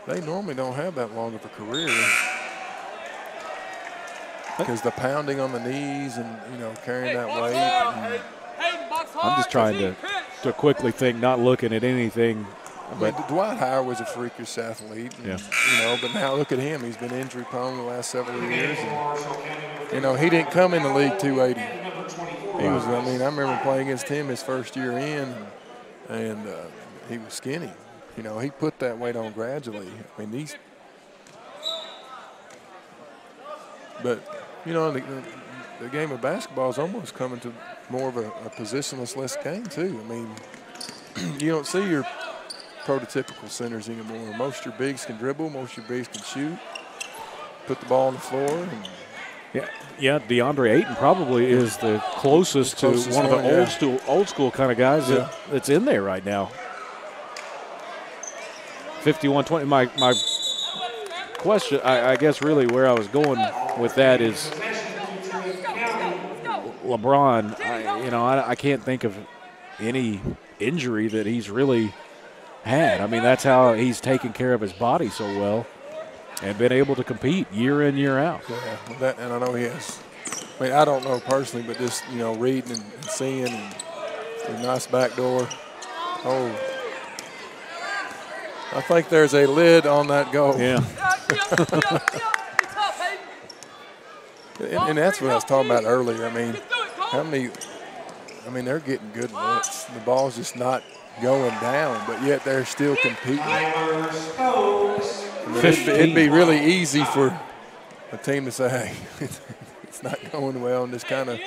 they normally don't have that long of a career. Because the pounding on the knees and carrying that weight. I'm just trying to quickly think, not looking at anything. But Dwight Howard was a freakish athlete, and, but now look at him. He's been injury prone the last several years. And, he didn't come in the league 280. He was, I remember playing against him his first year in, and he was skinny. He put that weight on gradually. But, the game of basketball is almost coming to more of a positionless game, too. You don't see your prototypical centers anymore. Most of your bigs can dribble, most of your bigs can shoot, put the ball on the floor. And yeah, DeAndre Ayton probably is the closest to one of the old school kind of guys that's in there right now. 51-20. My question, I guess really where I was going with that is LeBron, I can't think of any injury that he's really had. That's how he's taken care of his body so well and been able to compete year in, year out. Yeah, and I know he has. I don't know personally, but just, reading and seeing and a nice backdoor. Oh, I think there's a lid on that goal. Yeah. and that's what I was talking about earlier. They're getting good looks. The ball's just not going down, but yet they're still competing. It'd be really easy for a team to say, hey, it's not going well, and just kind of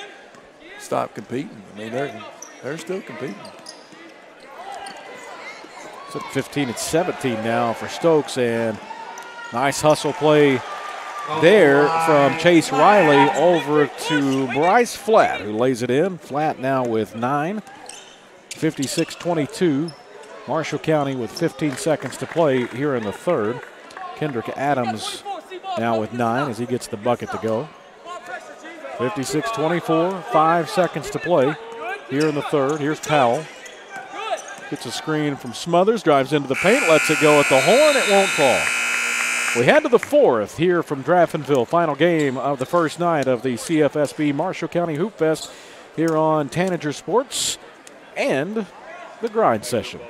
stop competing. They're still competing. So 15-17 now for Stokes, and nice hustle play there from Chase Riley over to Bryce Flatt, who lays it in. Flatt now with 9. 56-22. Marshall County with 15 seconds to play here in the third. Kendrick Adams now with 9 as he gets the bucket to go. 56-24, 5 seconds to play here in the third. Here's Powell. Gets a screen from Smothers, drives into the paint, lets it go at the horn. It won't fall. We head to the fourth here from Draftonville. Final game of the first night of the CFSB Marshall County Hoopfest here on Tanager Sports and the Grind Session.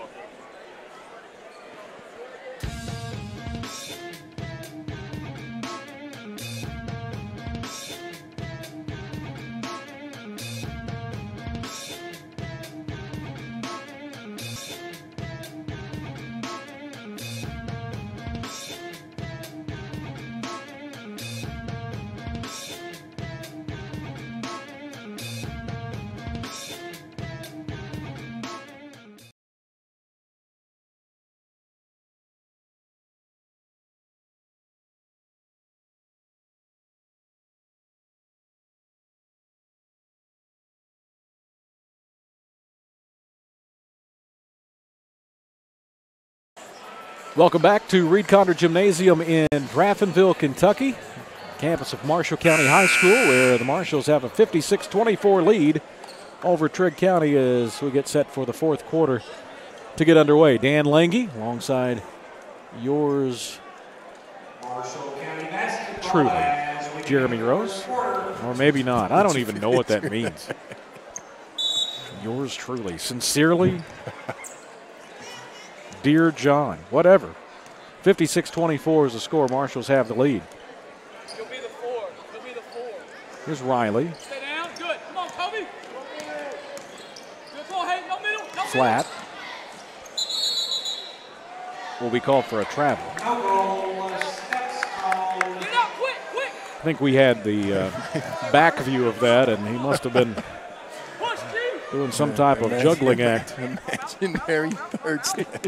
Welcome back to Reed Condor Gymnasium in Draftonville, Kentucky, campus of Marshall County High School, where the Marshalls have a 56-24 lead over Trigg County as we get set for the fourth quarter to get underway. Dan Lange alongside yours truly, Jeremy Rose, or maybe not. I don't even know what that means. Yours truly, sincerely, Dear John, whatever. 56-24 is the score. Marshalls have the lead. You'll be the 4. You'll be the 4. Here's Riley. Stay down. Good. Come on, Kobe. Good ball. Hey, no middle. No Flat. will be called for a travel. I think we had the back view of that, and he must have been doing some type of juggling act. Imaginary third snap.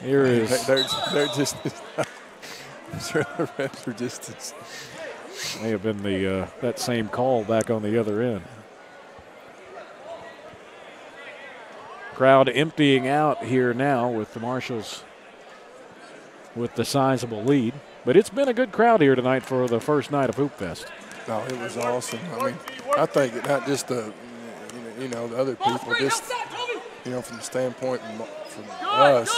Here is. They're just. I'm sure the refs are just. May have been the that same call back on the other end. Crowd emptying out here now with the Marshals with the sizable lead. But it's been a good crowd here tonight for the first night of Hoopfest. No, it was awesome. I mean, I think it, not just the, the other people, just, from the standpoint from us,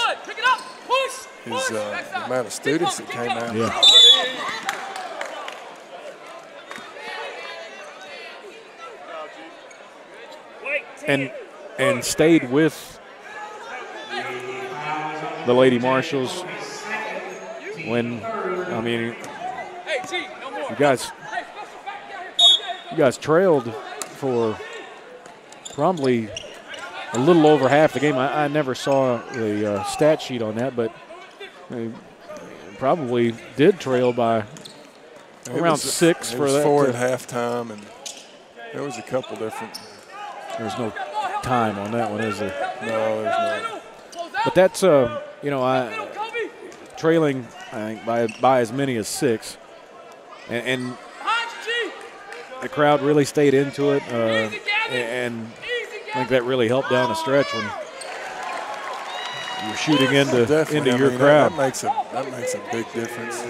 is the amount of students that came out. Yeah. And stayed with the Lady Marshals when, I mean, you guys trailed for probably a little over half the game. I never saw the stat sheet on that, but probably did trail by around 6 for that. 4 at halftime, and there was a couple different. There's no time on that one, is there? No, there's not. But that's trailing, I think, by as many as 6, and the crowd really stayed into it, and I think that really helped down the stretch when you're shooting into your crowd. That makes a big difference.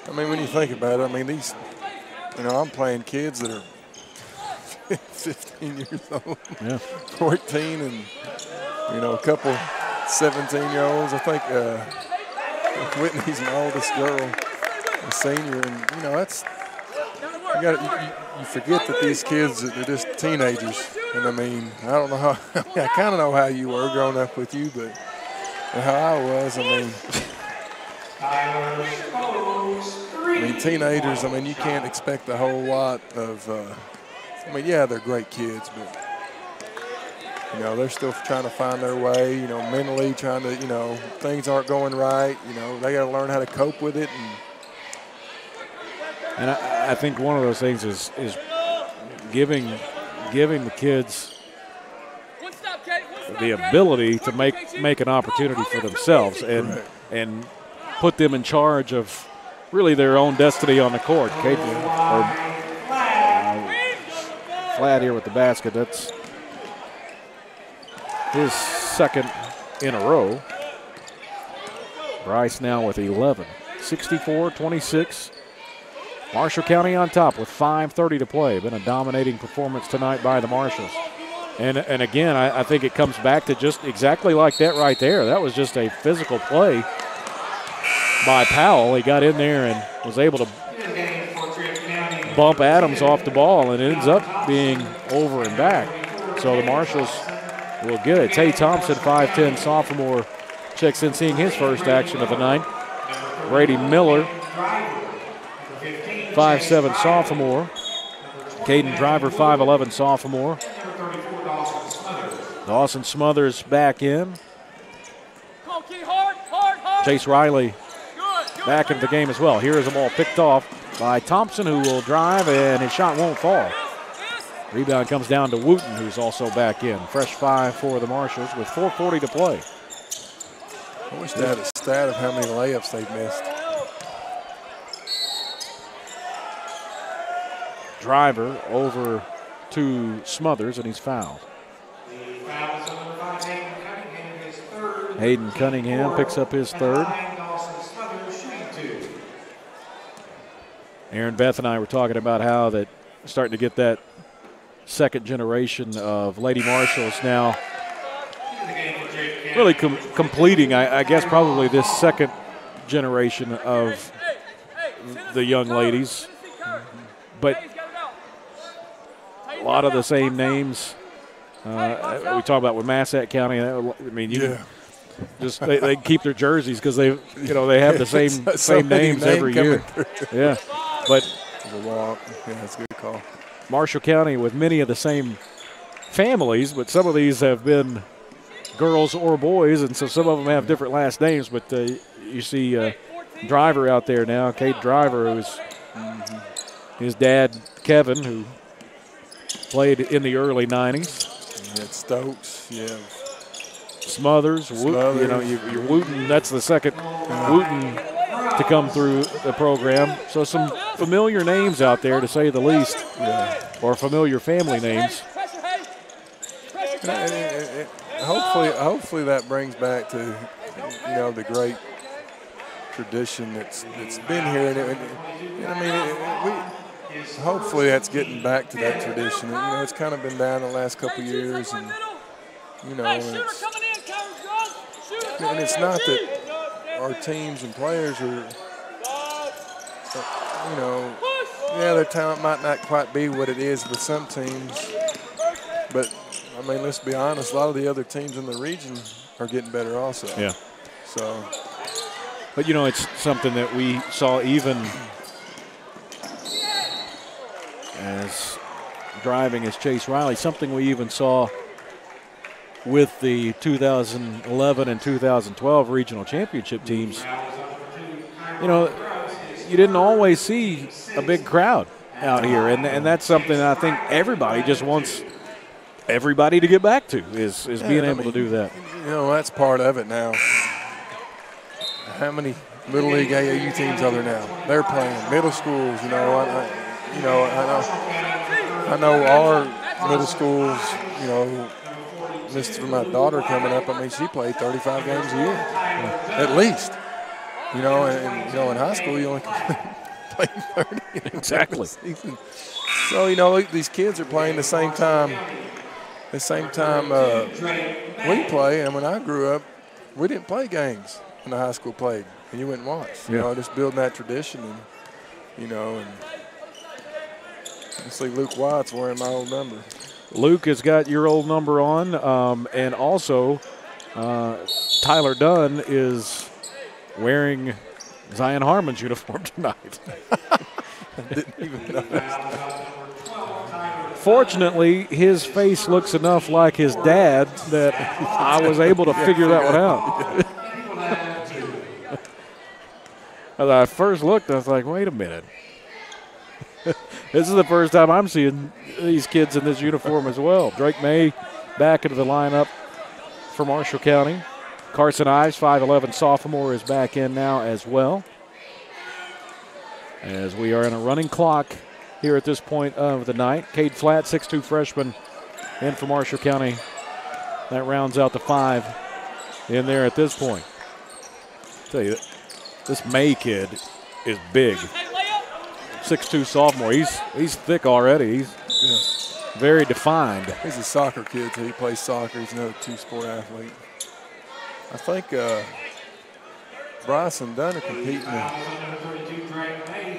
I mean, when you think about it, I mean, these, I'm playing kids that are 15 years old, 14, and a couple 17-year-olds. I think Whitney's my oldest girl, a senior, and that's you forget that these kids are just teenagers. And I mean, I don't know how I kind of know how you were growing up with you, but how I was. I mean, teenagers. I mean, you can't expect a whole lot of. Yeah, they're great kids, but they're still trying to find their way. Mentally trying to. Things aren't going right. They got to learn how to cope with it. And I think one of those things is giving the kids the ability to make an opportunity for themselves and put them in charge of really their own destiny on the court. Flat here with the basket. That's his second in a row. Bryce now with 11. 64-26. Marshall County on top with 5:30 to play. Been a dominating performance tonight by the Marshals. And again, I think it comes back to just exactly like that right there. That was just a physical play by Powell. He got in there and was able to bump Adams off the ball, and it ends up being over and back. So the Marshals will get it. Tay Thompson, 5'10", sophomore, checks in, seeing his first action of the night. Brady Miller, 5'7", sophomore. Caden Driver, 5'11", sophomore. Dawson Smothers back in. Chase Riley back into the game as well. Here is a ball picked off by Thompson, who will drive, and his shot won't fall. Rebound comes down to Wooten, who's also back in. Fresh 5 for the Marshals with 4:40 to play. I wish they had a stat of how many layups they've missed. Driver over to Smothers, and he's fouled. Hayden Cunningham picks up his third. Aaron Beth and I were talking about how that starting to get that second generation of Lady Marshals now really completing, I guess, probably this second generation of the young ladies. But a lot of the same names. We talk about with Massac County. I mean, just they keep their jerseys because they have the same names every year. Yeah, but that's a good call. Marshall County with many of the same families, but some of these have been girls or boys, and so some of them have different last names. But you see Driver out there now, Kate Driver, who's his dad, Kevin, who played in the early 90s. You had Stokes, yeah. Smothers. You know, you're Wooten. That's the second Wooten to come through the program. So some familiar names out there, to say the least, or familiar family names. Hopefully that brings back to, you know, the great tradition that's been here. And I mean, hopefully that's getting back to that tradition. You know, it's kind of been down the last couple of years, and you know, and it's not that our teams and players are, you know, yeah, their talent might not quite be what it is with some teams, but I mean, let's be honest, a lot of the other teams in the region are getting better also. Yeah. So. But, you know, it's something that we saw even as driving as Chase Riley, something we even saw with the 2011 and 2012 regional championship teams. You know, you didn't always see a big crowd out here, and that's something I think everybody just wants everybody to get back to, is being able to do that. You know, that's part of it now. How many Little League AAU teams are there now? They're playing middle schools. You know, I know our middle schools. You know, just for my daughter coming up, I mean, she played 35 games a year, at least. You know, and you know, in high school you only play 30. Exactly. So you know, these kids are playing the same time. The same time we play, and when I grew up, we didn't play games when the high school played, and you went and watched. You know, just building that tradition, and you know, and you see Luke Watts wearing my old number. Luke has got your old number on, and also Tyler Dunn is wearing Zion Harmon's uniform tonight. I didn't even notice. Fortunately, his face looks enough like his dad that I was able to figure that one out. As I first looked, I was like, wait a minute. This is the first time I'm seeing these kids in this uniform as well. Drake May back into the lineup for Marshall County. Carson Ives, 5'11" sophomore, is back in now as well. As we are in a running clock here at this point of the night. Cade Flatt, 6'2" freshman, in for Marshall County. That rounds out the 5 in there at this point. I'll tell you, this May kid is big. 6'2" sophomore. He's thick already. He's very defined. He's a soccer kid, so he plays soccer. He's another two-sport athlete. I think Bryson Dunn is competing.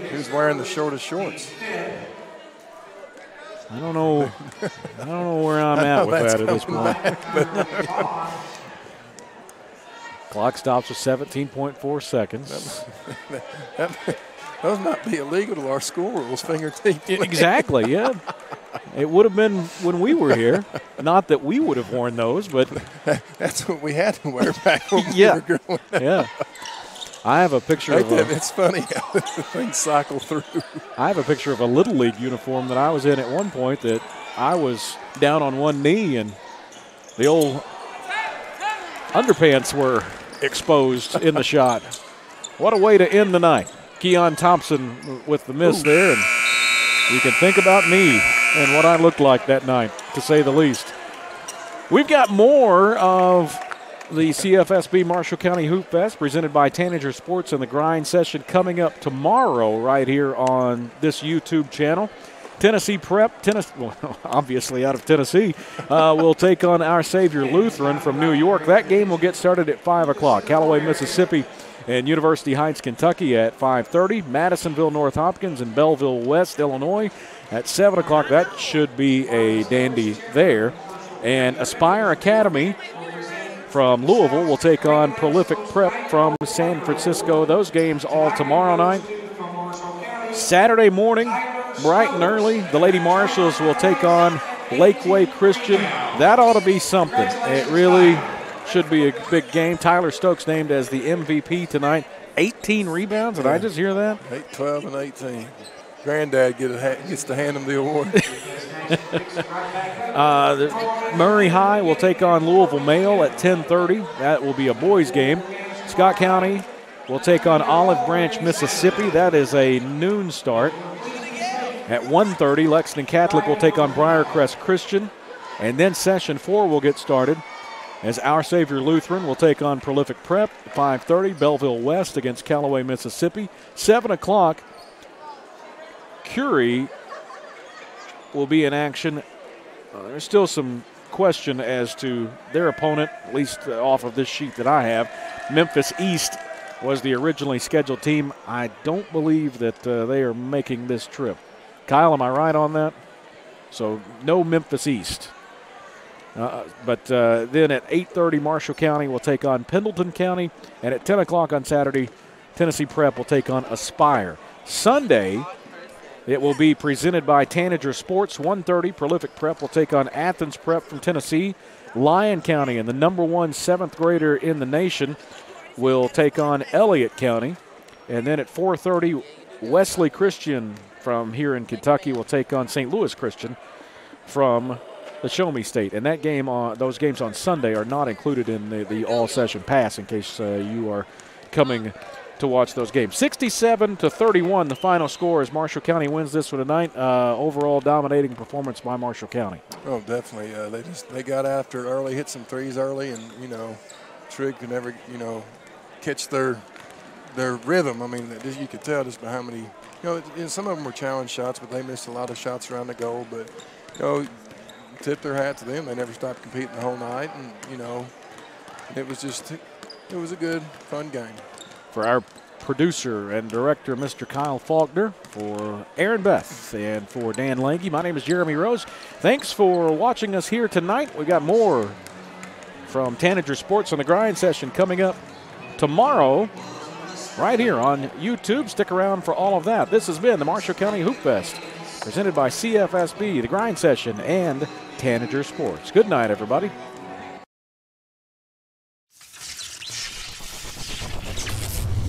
Who's wearing the shortest shorts? I don't know. I don't know where I'm at with that at this point. Clock stops with 17.4 seconds. Those might be illegal to our school rules, fingertip. Exactly, yeah. It would have been when we were here. Not that we would have worn those, but that's what we had to wear back when we were growing up. Yeah. I have a picture of it's funny how things cycle through. I have a picture of a Little League uniform that I was in at one point that I was down on one knee and the old underpants were exposed in the shot. What a way to end the night. Keon Thompson with the miss there, and you can think about me and what I looked like that night, to say the least. We've got more of the CFSB Marshall County Hoopfest presented by Tanager Sports and the Grind session coming up tomorrow right here on this YouTube channel. Tennessee Prep, obviously out of Tennessee, will take on Our Savior Lutheran from New York. That game will get started at 5 o'clock. Callaway, Mississippi and University Heights, Kentucky at 5:30. Madisonville, North Hopkins and Belleville West, Illinois at 7 o'clock. That should be a dandy there. And Aspire Academy from Louisville will take on Prolific Prep from San Francisco. Those games all tomorrow night. Saturday morning, bright and early, the Lady Marshalls will take on Lakeway Christian. That ought to be something. It really should be a big game. Tyler Stokes named as the MVP tonight. 18 rebounds. Did I just hear that? 8, 12, and 18. Granddad gets to hand him the award. Murray High will take on Louisville Male at 10:30. That will be a boys' game. Scott County will take on Olive Branch, Mississippi. That is a noon start. At 1:30, Lexington Catholic will take on Briarcrest Christian. And then Session 4 will get started as Our Savior Lutheran will take on Prolific Prep. 5:30, Belleville West against Callaway, Mississippi. 7 o'clock, Curie will be in action. There's still some question as to their opponent, at least off of this sheet that I have. Memphis East was the originally scheduled team. I don't believe that they are making this trip. Kyle, am I right on that? So no Memphis East. But then at 8:30, Marshall County will take on Pendleton County. And at 10 o'clock on Saturday, Tennessee Prep will take on Aspire. Sunday, it will be presented by Tanager Sports. 1:30, Prolific Prep will take on Athens Prep from Tennessee. Lyon County, and the #1 7th grader in the nation, will take on Elliott County. And then at 4:30, Wesley Christian from here in Kentucky will take on St. Louis Christian from the Show Me State. And that game, those games on Sunday are not included in the all-session pass in case you are coming to watch those games. 67-31, the final score as Marshall County wins this one tonight. Overall dominating performance by Marshall County. Oh, definitely. They got after it early, hit some threes early, and Trigg could never catch their rhythm. I mean, you could tell just by how many. Some of them were challenge shots, but they missed a lot of shots around the goal. But tip their hat to them. They never stopped competing the whole night, and it was a good, fun game. For our producer and director, Mr. Kyle Faulkner, for Aaron Beth, and for Dan Lange, my name is Jeremy Rose. Thanks for watching us here tonight. We got more from Tanager Sports on the Grind Session coming up tomorrow right here on YouTube. Stick around for all of that. This has been the Marshall County Hoopfest, presented by CFSB, the Grind Session, and Tanager Sports. Good night, everybody.